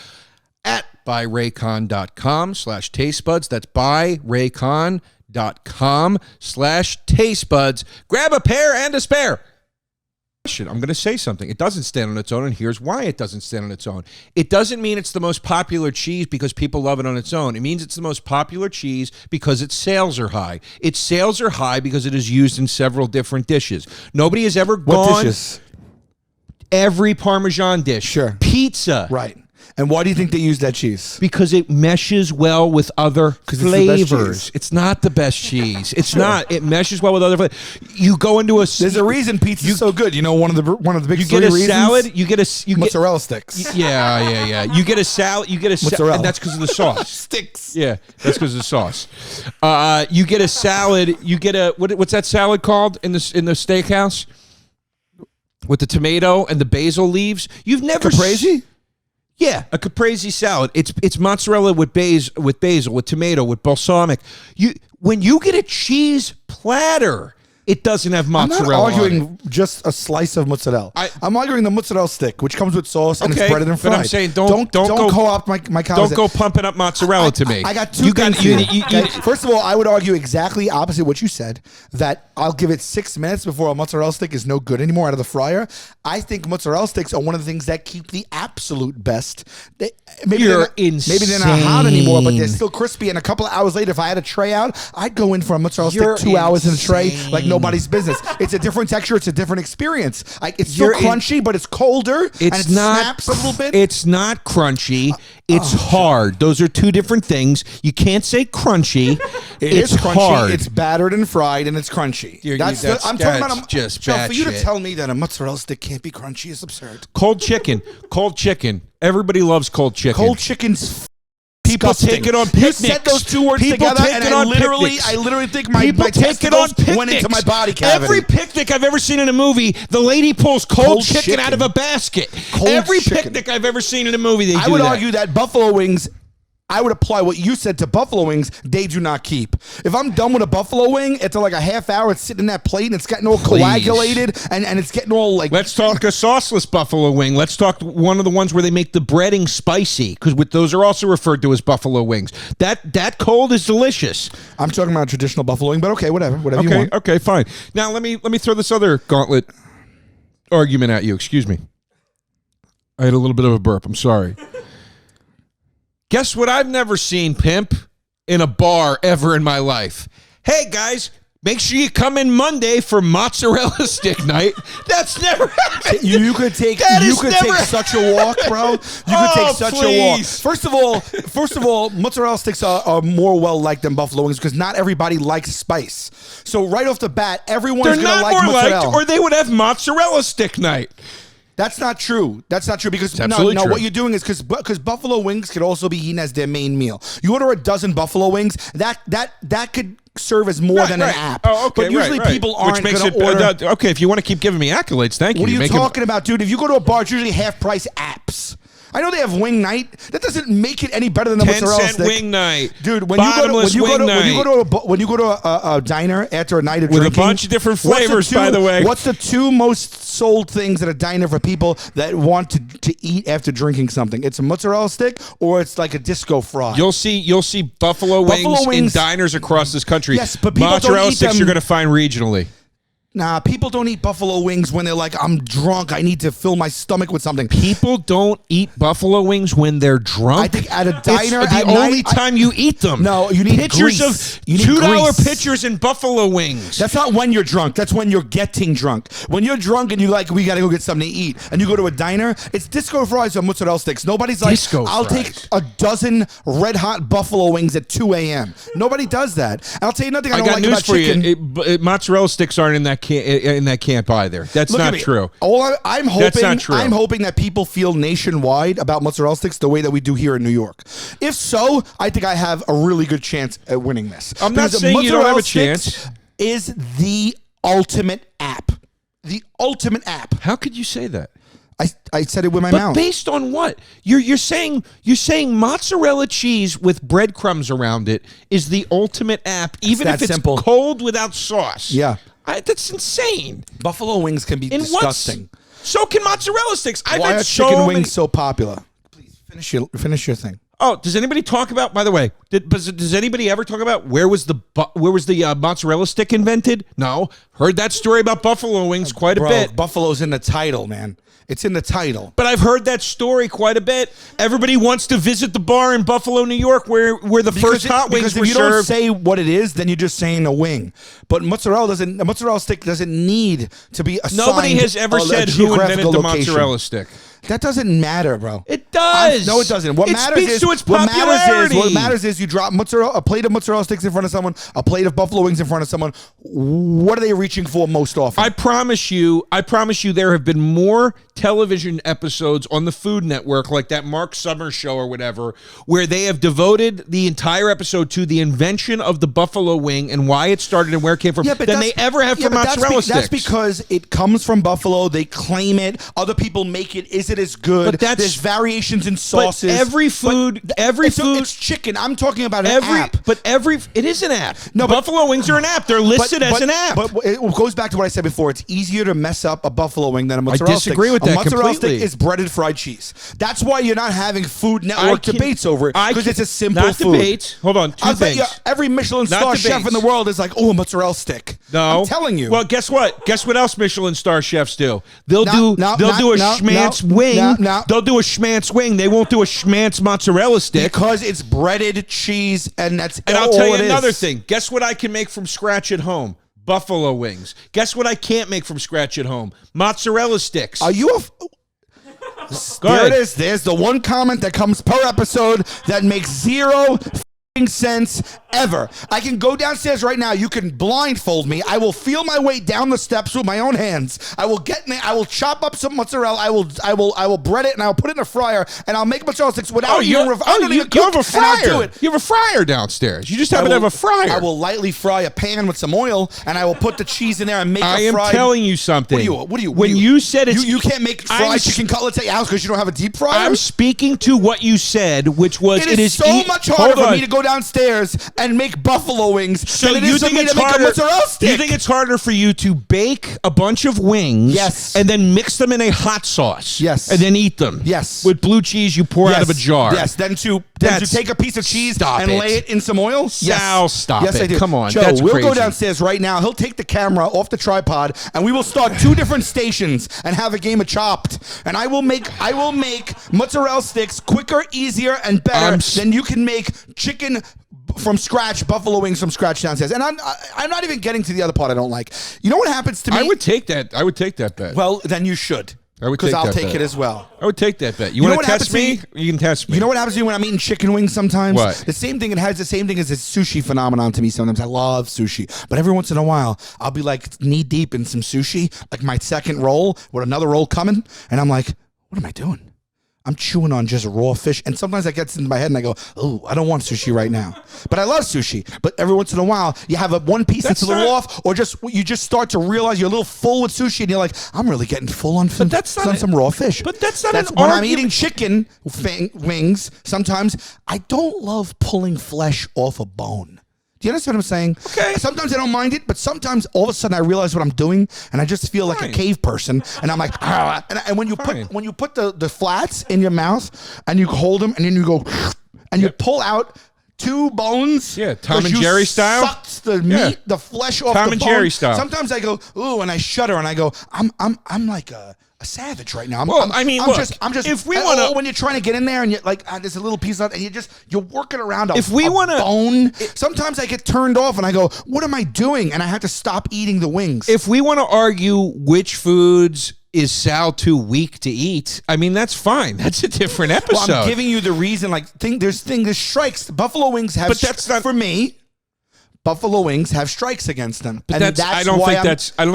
at buyraycon.com/tastebuds. That's buyraycon.com/tastebuds. Grab a pair and a spare. I'm going to say something. It doesn't stand on its own, and here's why it doesn't stand on its own. It doesn't mean it's the most popular cheese because people love it on its own. It means it's the most popular cheese because its sales are high. Its sales are high because it is used in several different dishes. Nobody has ever gone... What dishes? Every Parmesan dish. Sure. Pizza. Right. And why do you think they use that cheese? Because it meshes well with other 'Cause it's the best flavors. cheese. It's not the best cheese. It's not. It meshes well with other flavors. You go into a. There's a reason pizza's so good. You know, one of the big You three get a reasons? salad. You get a. You get, Mozzarella sticks. yeah. You get a salad. You get a Mozzarella. and that's because of the sauce. Sticks. Yeah, that's because of the sauce. You get a salad. You get a what's that salad called in the steakhouse with the tomato and the basil leaves? You've never Caprese? Yeah, a caprese salad. It's mozzarella with basil, with tomato, with balsamic. When you get a cheese platter, it doesn't have mozzarella. I'm not arguing on it. just a slice of mozzarella. I'm arguing the mozzarella stick, which comes with sauce and it's breaded and fried. But I'm saying don't go co-opt my don't concept. go pumping up mozzarella to me. I got two things here. You, First of all, I would argue exactly opposite what you said, that I'll give it 6 minutes before a mozzarella stick is no good anymore out of the fryer. I think mozzarella sticks are one of the things that keep the absolute best. Maybe they're not hot anymore, but they're still crispy. And a couple of hours later, if I had a tray out, I'd go in for a mozzarella stick 2 hours in a tray like nobody's business. It's a different texture. It's a different experience. It's still crunchy, but it's colder. And it snaps a little bit. It's not crunchy. It's hard. Those are two different things. You can't say crunchy. It's crunchy. Hard. It's battered and fried, and it's crunchy. I'm talking about just bad for you to shit. tell me that a mozzarella stick can't be crunchy is absurd. Cold chicken. Cold chicken. Everybody loves cold chicken. Cold chicken's People take it on picnics. You said those two words People together, take and it I on literally picnics. think my People take it on testicles picnics. went into my body cavity. Every picnic I've ever seen in a movie, the lady pulls cold chicken out of a basket. Every picnic I've ever seen in a movie, they do that. I would argue that buffalo wings, I would apply what you said to buffalo wings, they do not keep. If I'm done with a buffalo wing, after like a half hour, it's sitting in that plate and it's getting all coagulated and it's getting all like... Let's talk a sauceless buffalo wing. Let's talk one of the ones where they make the breading spicy, because those are also referred to as buffalo wings. That cold is delicious. I'm talking about a traditional buffalo wing, but okay, whatever you want. Okay, fine. Now let me throw this other gauntlet argument at you. Excuse me. I had a little bit of a burp. I'm sorry. Guess what I've never seen, Pimp, in a bar ever in my life? Hey, guys, make sure you come in Monday for mozzarella stick night. That's never happened. You could take such a walk, bro. You could take such a walk. First of all, mozzarella sticks are more well-liked than buffalo wings because not everybody likes spice. So right off the bat, everyone's going to like mozzarella. They're not more liked, or they would have mozzarella stick night. That's not true. That's not true because no, true. what you're doing is because buffalo wings could also be eaten as their main meal. You order a dozen buffalo wings, that could serve as more than an app. Oh, okay, but usually people aren't going to order. Okay, if you want to keep giving me accolades, thank you. What are you talking about, dude? If you go to a bar, it's usually half-price apps. I know they have wing night. That doesn't make it any better than the mozzarella stick. 10-cent wing night, dude. When you go to a diner after a night of with drinking, a bunch of different flavors, by the way. What's the two most sold things at a diner for people that want to eat after drinking something? It's a mozzarella stick or it's like a disco fry. You'll see buffalo wings in diners across this country. Yes, but people mozzarella don't eat sticks them. you're going to find regionally. Nah, people don't eat buffalo wings when they're like, I'm drunk. I need to fill my stomach with something. People don't eat buffalo wings when they're drunk. I think at a diner, it's the only time you eat them. No, you need pictures grease. of You need $2 grease. pictures in buffalo wings. That's not when you're drunk. That's when you're getting drunk. When you're drunk and you're like, we got to go get something to eat, and you go to a diner, it's disco fries or mozzarella sticks. Nobody's like, I'll take a dozen red hot buffalo wings at 2 a.m. Nobody does that. And I'll tell you nothing I don't got like news about for chicken. you. Mozzarella sticks aren't in that camp either. That's not true. I'm hoping. That's not true. I'm hoping that people feel nationwide about mozzarella sticks the way that we do here in New York. If so, I think I have a really good chance at winning this. I'm not saying you don't have a chance. Is the ultimate app. The ultimate app. How could you say that? I said it with my mouth. Based on what? You're saying mozzarella cheese with breadcrumbs around it is the ultimate app, even if it's simple. cold without sauce. Yeah. That's insane. Buffalo wings can be disgusting. So can mozzarella sticks. Why are chicken wings so popular? Please finish your thing. Oh, does anybody talk about? By the way, does anybody ever talk about where was the mozzarella stick invented? No, heard that story about buffalo wings quite a bit. Buffalo's in the title, man. It's in the title. But I've heard that story quite a bit. Everybody wants to visit the bar in Buffalo, New York, where the first hot wings were served. Because if you don't say what it is, then you're just saying a wing. But a mozzarella stick doesn't need to be assigned. Nobody has ever said who invented the mozzarella stick. That doesn't matter, bro. It does. No, it doesn't. What it matters speaks is to its popularity. what matters is you drop a plate of mozzarella sticks in front of someone, a plate of buffalo wings in front of someone. What are they reaching for most often? I promise you, there have been more television episodes on the Food Network, like that Mark Summers show or whatever, where they have devoted the entire episode to the invention of the buffalo wing and why it started and where it came from, than they ever have for mozzarella sticks. That's because it comes from buffalo. They claim it. Other people make it. Is it as good? But there's variations in sauces. But every food, it's chicken. I'm talking about an app. But it is an app. No, buffalo wings are an app. They're listed as an app. But it goes back to what I said before. It's easier to mess up a buffalo wing than a mozzarella stick. I disagree with that completely. A mozzarella completely. stick is breaded fried cheese. That's why you're not having Food Network debates over it, because it's a simple not food. Debates. Hold on, two things. Bet you every Michelin star chef in the world is like, oh, a mozzarella stick. No, I'm telling you. Well, guess what? Guess what else Michelin star chefs do? They'll do a schmantz wing. They'll do a schmantz wing. They won't do a schmantz mozzarella stick because it's breaded cheese, and that's and all I'll tell you it another is. thing. Guess what I can make from scratch at home? Buffalo wings. Guess what I can't make from scratch at home? Mozzarella sticks. Are you a... There it is. There's the one comment that comes per episode that makes zero sense ever. I can go downstairs right now. You can blindfold me. I will feel my way down the steps with my own hands. I will get in there. I will chop up some mozzarella. I will bread it, and I'll put it in a fryer, and I'll make mozzarella sticks without you have a fryer. You have a fryer downstairs. You just happen to have a fryer. I will lightly fry a pan with some oil, and I will put the cheese in there and make a fried. I am telling you something. What do you? When you said it's you can't make fried chicken cutlets at your house because you don't have a deep fryer. I'm speaking to what you said, which was it is so much harder for me to go downstairs and make buffalo wings than it is for me to make a mozzarella stick. You think it's harder for you to bake a bunch of wings, yes, and then mix them in a hot sauce, yes, and then eat them, yes, with blue cheese you pour out of a jar, yes, then to take a piece of cheese and lay it in some oil? Sal, stop yes, it. I do. Come on, Joe, that's we'll crazy. go downstairs right now. He'll take the camera off the tripod, and we will start two different stations and have a game of Chopped. And I will make mozzarella sticks quicker, easier, and better than you can make chicken from scratch, buffalo wings from scratch downstairs. And I'm not even getting to the other part I don't like. You know what happens to me? I would take that bet. Well, then you should. Because I'll take it as well. I would take that bet. You want to test me? You can test me. You know what happens to me when I'm eating chicken wings sometimes? What? The same thing. It has the same thing as a sushi phenomenon to me sometimes. I love sushi. But every once in a while, I'll be like knee deep in some sushi, like my second roll with another roll coming. And I'm like, what am I doing? I'm chewing on just raw fish. And sometimes that gets into my head and I go, oh, I don't want sushi right now. But I love sushi. But every once in a while, you have one piece that's a little off, or you just start to realize you're a little full with sushi and you're like, I'm really getting full on some raw fish. But that's not when I'm eating chicken wings, sometimes I don't love pulling flesh off a bone. Do you understand what I'm saying? Okay. Sometimes I don't mind it, but sometimes all of a sudden I realize what I'm doing, and I just feel like a cave person, and I'm like, ah. And when you put the flats in your mouth, and you hold them, and then you go, and you pull out two bones. Yeah, Tom and Jerry style. Sucks the meat, the flesh off the bone. Tom and Jerry style. Sometimes I go, ooh, and I shudder, and I go, I'm like a savage right now. I'm just. If we want to, when you're trying to get in there and you're like, there's a little piece of, and you're working around a bone. Sometimes I get turned off and I go, what am I doing? And I have to stop eating the wings. If we want to argue which foods is Sal too weak to eat, I mean, that's fine. That's a different episode. Well, I'm giving you the reason. Like, there's strikes. Buffalo wings have, but that's not for me. Buffalo wings have strikes against them, but I don't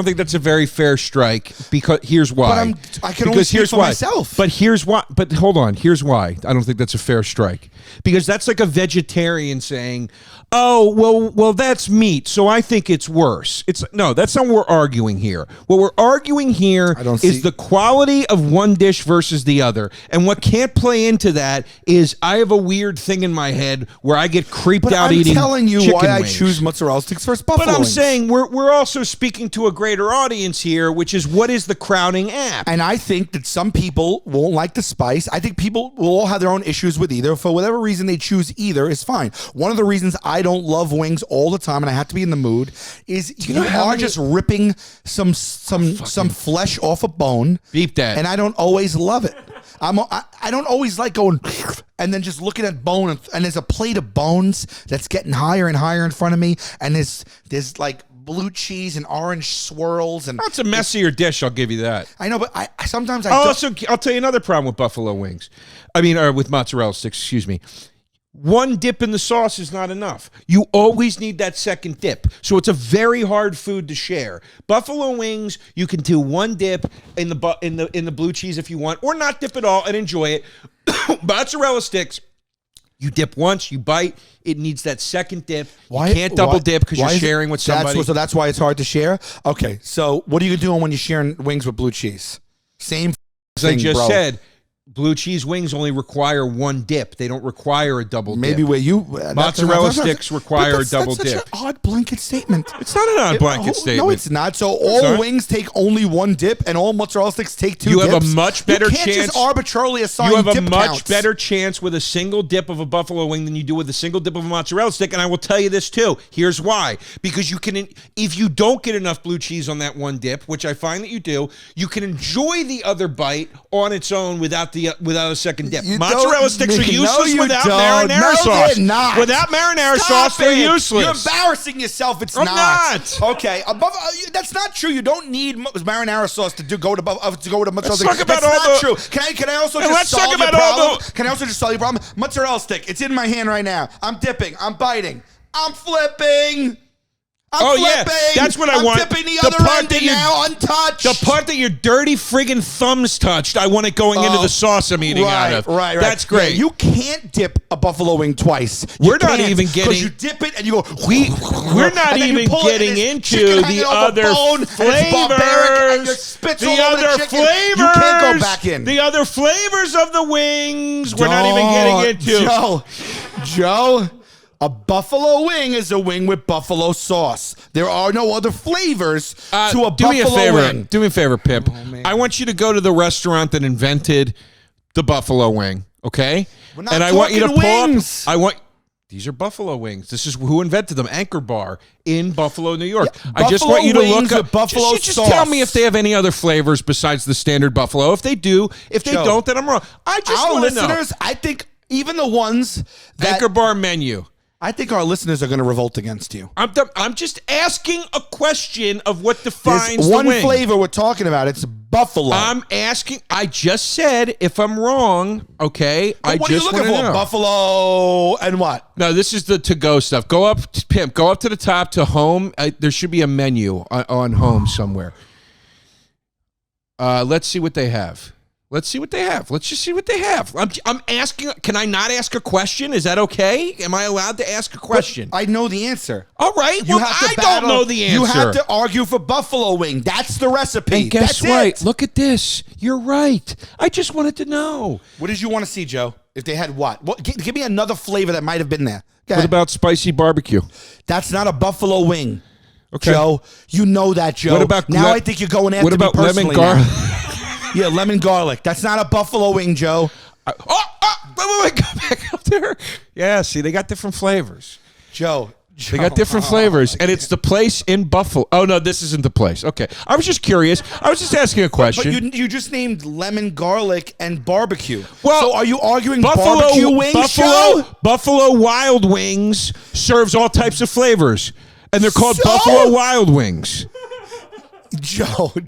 think that's a very fair strike, because here's why. But I can only speak for myself. But here's why. But hold on. Here's why I don't think that's a fair strike, because that's like a vegetarian saying, "Oh, well, that's meat, so I think it's worse." No, that's not what we're arguing here. What we're arguing here is the quality of one dish versus the other, and what can't play into that is I have a weird thing in my head where I get creeped out eating chicken wings. I'm telling you why I choose mozzarella sticks versus buffalo wings. But I'm saying we're also speaking to a greater audience here, which is what is the crowning app. And I think that some people won't like the spice. I think people will all have their own issues with either. For whatever reason they choose either is fine. One of the reasons I don't love wings all the time, and I have to be in the mood, is you are just ripping some flesh off a bone. Beep that. And I don't always love it. I don't always like going and then just looking at bone, and there's a plate of bones that's getting higher and higher in front of me, and there's like blue cheese and orange swirls, and That's a messier dish. I'll give you that. I know, but I sometimes I I'll don't. tell you another problem with buffalo wings. With mozzarella sticks. Excuse me. One dip in the sauce is not enough. You always need that second dip. So it's a very hard food to share. Buffalo wings, you can do one dip in the blue cheese if you want, or not dip at all and enjoy it. Mozzarella sticks, you dip once, you bite. It needs that second dip. You can't double dip because you're sharing with somebody. So that's why it's hard to share? Okay, so what are you doing when you're sharing wings with blue cheese? Same As thing, I just bro. said, blue cheese wings only require one dip. They don't require a double Maybe dip. where you Mozzarella sticks require a double that's dip. Such an odd blanket statement. It's not an odd blanket statement. No, it's not. So all wings take only one dip, and all mozzarella sticks take two. You have dips? a much better You can't chance. just arbitrarily assign. You have a dip much counts. better chance with a single dip of a buffalo wing than you do with a single dip of a mozzarella stick. And I will tell you this too. Here's why: because you can, if you don't get enough blue cheese on that one dip, which I find that you do, you can enjoy the other bite on its own without a second dip. You Mozzarella don't- sticks are no, useless you without don't. marinara No, sauce. they're not. Without marinara Stop sauce, they're it. useless. You're embarrassing yourself. It's I'm not. not. Okay, that's not true. You don't need marinara sauce to go to mozzarella Let's stick. talk about That's all not the- true. Can I also And just let's talk solve your about all problem? the- Can I also just solve your problem? Mozzarella stick. It's in my hand right now. I'm dipping. I'm biting. I'm flipping. I'm flipping. That's what I want. I'm dipping the The other part end that in you- now, untouched. The part that your dirty friggin' thumbs touched, I want it going into the sauce I'm eating out of. Right. That's great. Yeah, you can't dip a buffalo wing twice. We're not even getting- because you dip it and you go. We're not and then you even pull it and getting it's into chicken hanging the off other bone, and it's barbaric, and your spit's the all over other the chicken. flavors. You can't go back in. The other flavors of the wings. We're not even getting into. Joe. A buffalo wing is a wing with buffalo sauce. There are no other flavors to a do me a buffalo favor. wing. Do me a favor, Pimp. I want you to go to the restaurant that invented the buffalo wing. Okay, We're not and I want you to talking pull wings. up. These are buffalo wings. This is who invented them. Anchor Bar in Buffalo, New York. Yeah, I just buffalo want you to look wings up. with buffalo just tell me sauce. if they have any other flavors besides the standard buffalo. If they do, if they Joe, don't, then I'm wrong. I just Our want to know. listeners, I think even the ones that Anchor Bar menu. I think our listeners are going to revolt against you. I'm just asking a question of what defines There's the one wing. flavor we're talking about. It's buffalo. I'm asking. I just said if I'm wrong. Okay, I What are you just looking want to for? know. Buffalo and what? No, this is the to-go stuff. Go up, Pimp. Go up to the top to home. There should be a menu on home somewhere. Let's see what they have. Let's see what they have. Let's just see what they have. I'm asking. Can I not ask a question? Is that okay? Am I allowed to ask a question? I know the answer. All right. You Well, have to I battle- don't know the answer. You have to argue for buffalo wing. That's the recipe. And guess That's what? it. Look at this. You're right. I just wanted to know. What did you want to see, Joe? If they had what? Give me another flavor that might have been there. Go What ahead. about spicy barbecue? That's not a buffalo wing. Okay. Joe, you know that, Joe. What about now? I think you're going after what about me lemon personally now. garlic? Yeah, lemon garlic. That's not a buffalo wing, Joe. Wait, go back up there. Yeah, see, they got different flavors. Joe. They got different flavors, and it's the place in Buffalo. Oh, no, this isn't the place. Okay. I was just curious. I was just asking a But question. you just named lemon garlic and barbecue. Well, so are you arguing barbecue wings, Joe? Buffalo Wild Wings serves all types of flavors, and they're called So? Buffalo Wild Wings. Joe. What?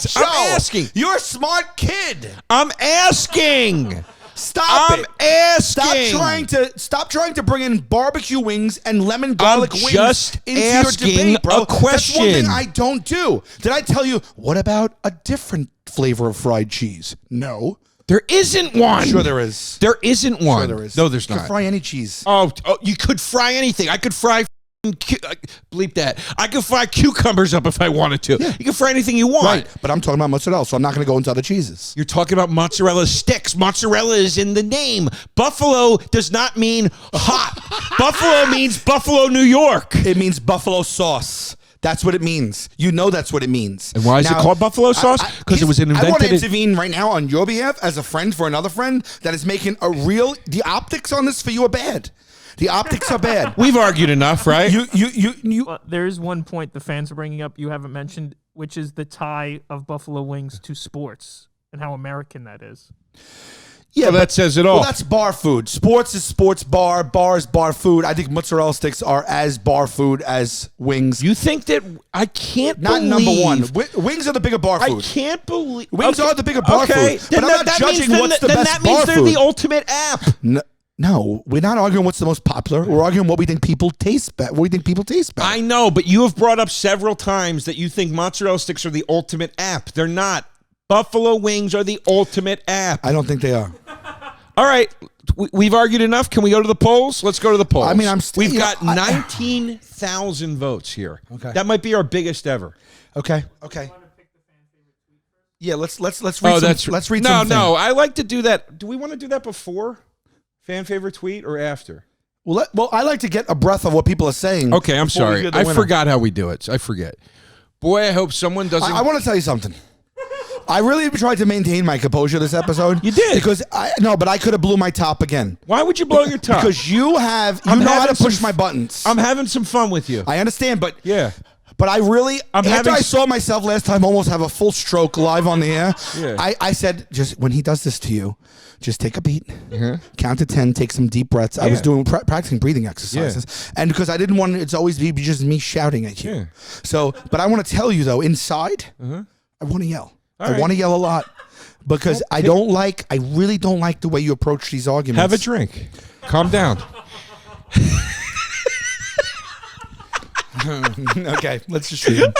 Joe, I'm asking. You're a smart kid. I'm asking. Stop I'm it. asking. Stop trying to bring in barbecue wings and lemon garlic wings just into asking your debate, bro. a question. That's one thing I don't do. Did I tell you? What about a different flavor of fried cheese? No. There isn't one. Sure there is. There isn't one. Sure there is. No, there's You not. can fry any cheese. Oh, you could fry anything. I could fry. Bleep that. I could fry cucumbers up if I wanted to. Yeah. You can fry anything you want. Right, but I'm talking about mozzarella, so I'm not going to go into other cheeses. You're talking about mozzarella sticks. Mozzarella is in the name. Buffalo does not mean hot. Buffalo means Buffalo, New York. It means buffalo sauce. That's what it means. You know that's what it means. And why is it called buffalo sauce? Because it was I want to invented. intervene right now on your behalf as a friend for another friend that is making a real. The optics on this for you are bad. The optics are bad. We've argued enough, right? You. Well, there is one point the fans are bringing up you haven't mentioned, which is the tie of buffalo wings to sports and how American that is. Yeah, well, that says it all. Well, that's bar food. Sports is sports bar. Bar is bar food. I think mozzarella sticks are as bar food as wings. You think that I can't Not believe, number one. Wings are the bigger bar food. I can't believe Wings are the bigger bar food. Then But I'm not judging what's the then best that means bar they're food. the ultimate app. No, we're not arguing what's the most popular. We're arguing what we think people taste better. What we think people taste better. I know, but you have brought up several times that you think mozzarella sticks are the ultimate app. They're not. Buffalo wings are the ultimate app. I don't think they are. All right, we've argued enough. Can we go to the polls? Let's go to the polls. I mean, we've got 19,000 votes here. Okay. That might be our biggest ever. Okay. Yeah, let's read let's read No, something. no, I like to do that. Do we want to do that before fan favorite tweet or after? Well, I like to get a breath of what people are saying. Okay, I'm before we sorry. hear the I winner. forgot how we do it. I forget. Boy, I hope someone doesn't. I want to tell you something. I really tried to maintain my composure this episode. You did. Because but I could have blew my top again. Why would you blow your top? Because you know how to push my buttons. I'm having some fun with you. I understand, but Yeah. But I really, after having- I saw myself last time almost have a full stroke live on the air, Yeah. I said, just when he does this to you, just take a beat, count to 10, take some deep breaths. I was Yeah. doing practicing breathing exercises, and because I didn't want it to always be just me shouting at you. Yeah. So, but I want to tell you though, inside, I want to yell. I want to yell a lot because I really don't like the way you approach these arguments. Have a drink. Calm down. Okay, let's just read them.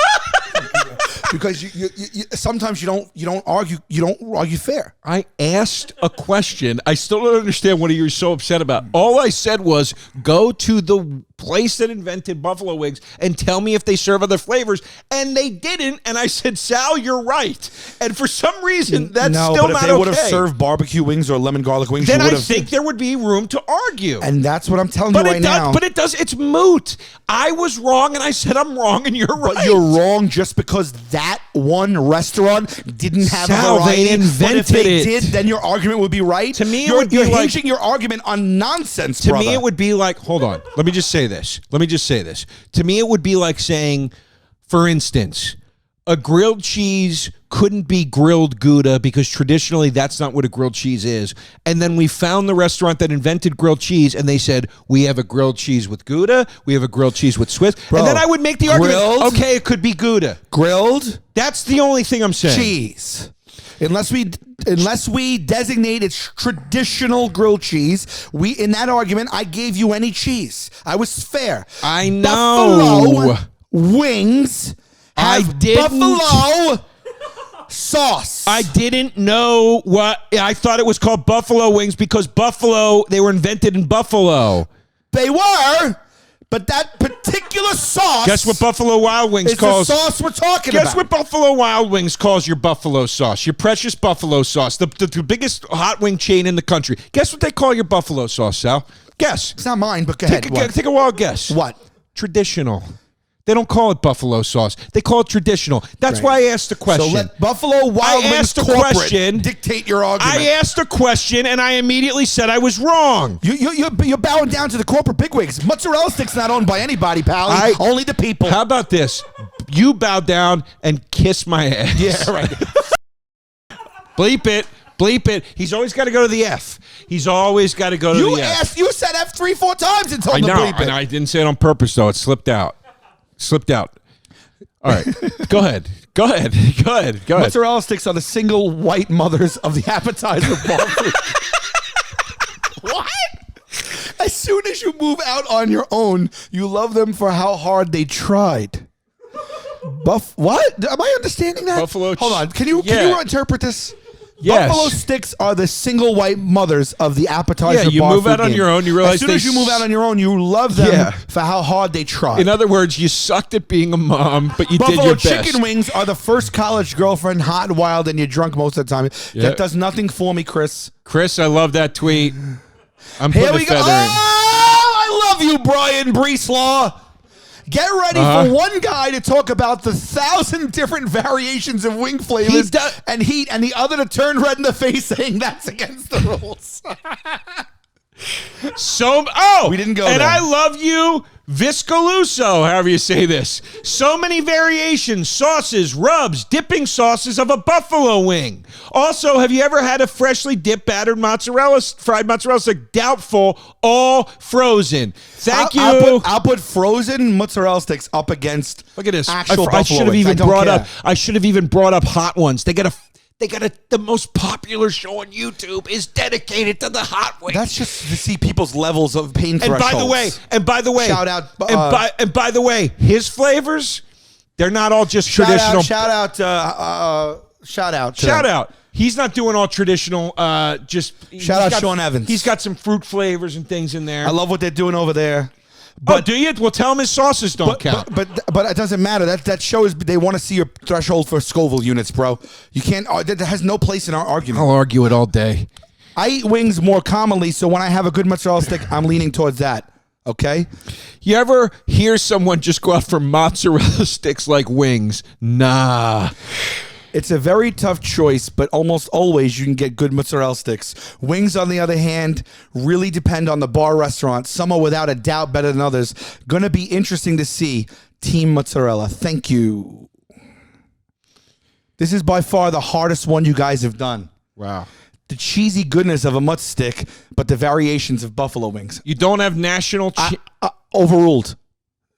Because you sometimes you don't argue fair. I asked a question. I still don't understand what you're so upset about. All I said was go to the place that invented buffalo wings and tell me if they serve other flavors, and they didn't. And I said, Sal, you're right. And for some reason, that's still but if not they would have okay. served barbecue wings or lemon garlic wings, Then you would I have. think there would be room to argue. And that's what I'm telling you right now. But it does. It's moot. I was wrong, and I said I'm wrong, and you're right. But you're wrong just because that one restaurant didn't have Sal, a variety. they But if they invented it. did, then your argument would be right. To me, it you're, would be you're like- hinging your argument on nonsense, To brother. me, it would be like, hold on. Let me just say this. To me, it would be like saying, for instance, a grilled cheese couldn't be grilled Gouda because traditionally that's not what a grilled cheese is. And then we found the restaurant that invented grilled cheese, and they said, we have a grilled cheese with Gouda, we have a grilled cheese with Swiss. Bro, and then I would make the argument, grilled- okay, it could be Gouda. Grilled That's the only thing I'm saying. cheese. Unless we designate it's traditional grilled cheese, in that argument I gave you any cheese. I was fair. I know. Buffalo wings have I didn't- buffalo sauce. I didn't know what I thought it was called buffalo wings because they were invented in Buffalo. They were, but that particular sauce. Guess what Buffalo Wild Wings is calls? the sauce we're talking about. Guess what Buffalo Wild Wings calls your buffalo sauce? Your precious buffalo sauce, the biggest hot wing chain in the country. Guess what they call your buffalo sauce, Sal? Guess. It's not mine, but go ahead. Take a wild guess. What? Traditional. They don't call it buffalo sauce. They call it traditional. That's why I asked the question. So let Buffalo Wild Wings asked a corporate question. dictate your argument. I asked a question, and I immediately said I was wrong. You're bowing down to the corporate bigwigs. Mozzarella Sticks not owned by anybody, pal. Only the people. How about this? You bow down and kiss my ass. Yeah, right. Bleep it. Bleep it. He's always got to go to the F. He's always got to go to the F. You said F 3-4 times and told I him to know. bleep it. And I didn't say it on purpose, though. It slipped out. All right. Go ahead. Mozzarella Sticks are the single white mothers of the appetizer bar food. What? As soon as you move out on your own, you love them for how hard they tried. What? Am I understanding that? Buffalo. Hold on. Can you interpret this? Yes. Buffalo Sticks are the single white mothers of the appetizer bar Yeah, you food move out on game. your own, you realize as soon as you move out on your own, you love them for how hard they tried. In other words, you sucked at being a mom, but you did Buffalo your best. chicken wings are the first college girlfriend, hot and wild, and you're drunk most of the time. Yeah. That does nothing for me, Chris. Chris, I love that tweet. I'm Here putting we a go. feather in. Oh, I love you, Brian Breeslaw. Get ready for one guy to talk about the 1,000 different variations of wing flavors, and the other to turn red in the face saying that's against the rules. We didn't go And there. I love you Viscoluso, however you say this. So many variations, sauces, rubs, dipping sauces of a buffalo wing. Also, have you ever had a freshly dipped battered fried mozzarella stick? Doubtful, all frozen. Thank you. I'll put frozen mozzarella sticks up against. Look at this. Actual I should have even brought care. up. I should have even brought up hot ones. The most popular show on YouTube is dedicated to the hot wings. That's just to see people's levels of pain thresholds. And by the way, shout out. And by the way, his flavors, they're not all just traditional. Shout out. He's not doing all traditional. Shout out Sean Evans. He's got some fruit flavors and things in there. I love what they're doing over there. But do you? Well, tell him his sauces don't count. But it doesn't matter. That shows they want to see your threshold for Scoville units, bro. You can't. That has no place in our argument. I'll argue it all day. I eat wings more commonly, so when I have a good mozzarella stick, I'm leaning towards that. Okay. You ever hear someone just go out for mozzarella sticks like wings? Nah. It's a very tough choice, but almost always you can get good mozzarella sticks. Wings, on the other hand, really depend on the bar restaurant. Some are without a doubt better than others. Going to be interesting to see. Team Mozzarella. Thank you. This is by far the hardest one you guys have done. Wow. The cheesy goodness of a mutz stick, but the variations of buffalo wings. You don't have national... Overruled.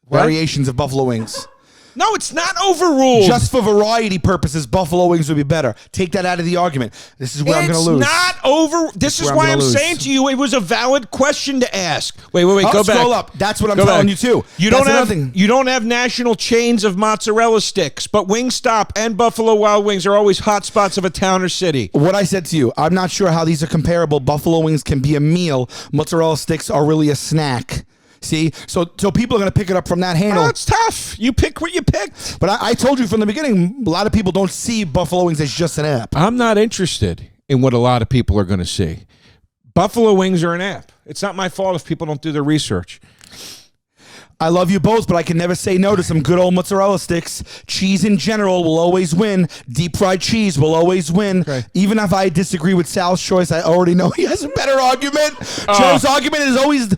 What? Variations of buffalo wings. No, it's not overruled. Just for variety purposes, buffalo wings would be better. Take that out of the argument. This is where I'm going to lose. It's not over. This is why I'm saying to you, it was a valid question to ask. Wait. Go back. Scroll up. That's what I'm telling you too. You don't have national chains of mozzarella sticks, but Wingstop and Buffalo Wild Wings are always hot spots of a town or city. What I said to you, I'm not sure how these are comparable. Buffalo wings can be a meal. Mozzarella sticks are really a snack. See, so people are going to pick it up from that handle. Oh, it's tough. You pick what you picked. But I told you from the beginning, a lot of people don't see buffalo wings as just an app. I'm not interested in what a lot of people are going to see. Buffalo wings are an app. It's not my fault if people don't do their research. I love you both, but I can never say no to some good old mozzarella sticks. Cheese in general will always win. Deep fried cheese will always win. Okay. Even if I disagree with Sal's choice, I already know he has a better argument. Joe's argument is always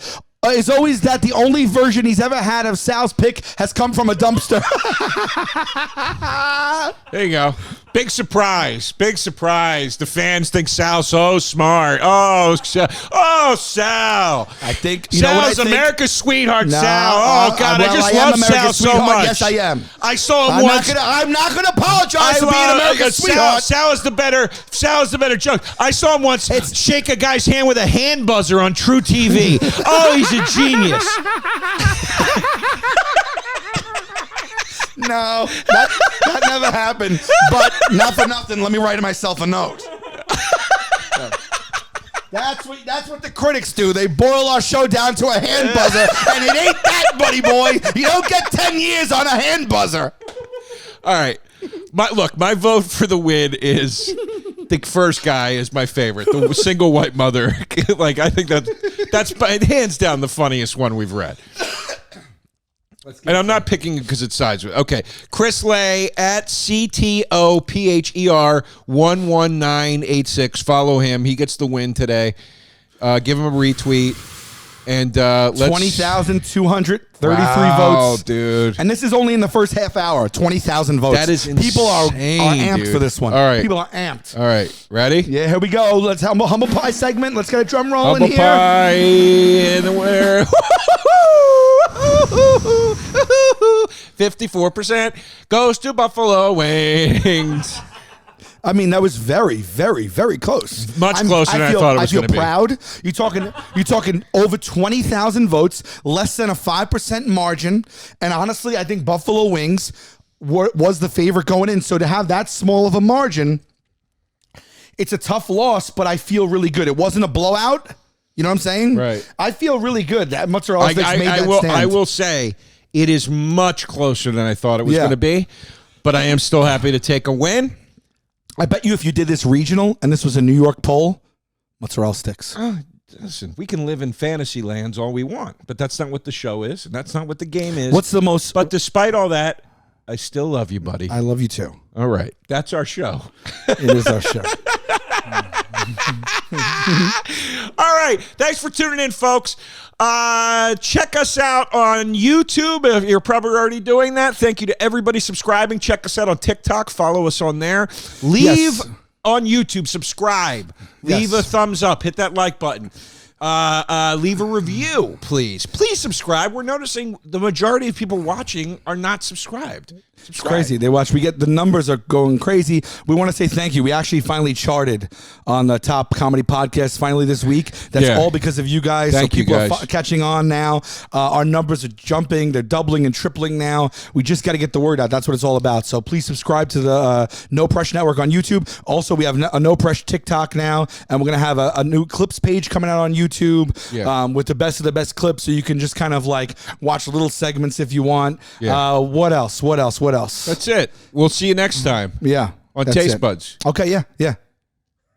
that the only version he's ever had of Sal's pick has come from a dumpster. There you go. Big surprise. The fans think Sal's so smart. Oh, Sal. I think Sal's America's sweetheart, Sal. Oh, God, I just love Sal so much. Yes, I am. I saw him once. I'm not gonna apologize for being America's sweetheart. Sal is the better joke. I saw him once shake a guy's hand with a hand buzzer on True TV. Oh, he's a genius. No, that never happened. But not for nothing, let me write myself a note. That's what the critics do. They boil our show down to a hand buzzer, and it ain't that, buddy boy. You don't get 10 years on a hand buzzer. All right. My vote for the win is the first guy is my favorite. The single white mother. Like, I think that's hands down the funniest one we've read. And I'm not picking it because it sides with. Okay. Chris Lay at CTOPHER11986. Follow him. He gets the win today. Give him a retweet. And 20,233 votes. Oh, dude. And this is only in the first half hour. 20,000 votes. That is insane. People are amped for this one. All right. People are amped. All right. Ready? Yeah, here we go. Let's humble pie segment. Let's get a drum roll Humble in here. pie in the winner. 54% goes to Buffalo Wings. I mean, that was very, very, very close. Much closer than I thought it was going to be. I feel proud. You're talking over 20,000 votes, less than a 5% margin. And honestly, I think Buffalo Wings was the favorite going in. So to have that small of a margin, it's a tough loss, but I feel really good. It wasn't a blowout. You know what I'm saying? Right. I feel really good. That mozzarella sticks made that stand. I will say it is much closer than I thought it was going to be, but I am still happy to take a win. I bet you if you did this regional and this was a New York poll, mozzarella sticks. Listen, we can live in fantasy lands all we want, but that's not what the show is, and that's not what the game is. What's the most... But despite all that, I still love you, buddy. I love you too. All right. That's our show. It is our show. All right. Thanks for tuning in, folks. Check us out on YouTube. If you're probably already doing that, thank you to everybody subscribing. Check us out on TikTok. Follow us on there. Leave on YouTube. Subscribe. Leave a thumbs up. Hit that like button. Leave a review, please. Please subscribe. We're noticing the majority of people watching are not subscribed. It's crazy. They watch. The numbers are going crazy. We want to say thank you. We actually finally charted on the top comedy podcast finally this week. That's all because of you guys. Thank you, people guys. are catching on now. Our numbers are jumping. They're doubling and tripling now. We just got to get the word out. That's what it's all about. So please subscribe to the No Pressure Network on YouTube. Also, we have a No Pressure TikTok now, and we're going to have a new clips page coming out on YouTube with the best of the best clips, so you can just kind of like watch little segments if you want. What else? That's it. We'll see you next time. Yeah. On Taste Buds. Okay, yeah.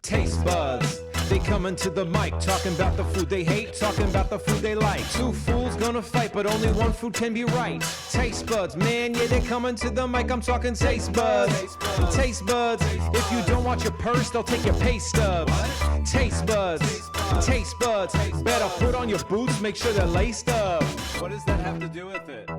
Taste buds, they coming to the mic, talking about the food they hate, talking about the food they like. Two fools gonna fight, but only one food can be right. Taste buds, man, yeah, they coming to the mic. I'm talking taste buds. Taste buds, if you don't watch your purse, they'll take your pay stubs. Taste buds, taste buds, better put on your boots, make sure they're laced up. What does that have to do with it?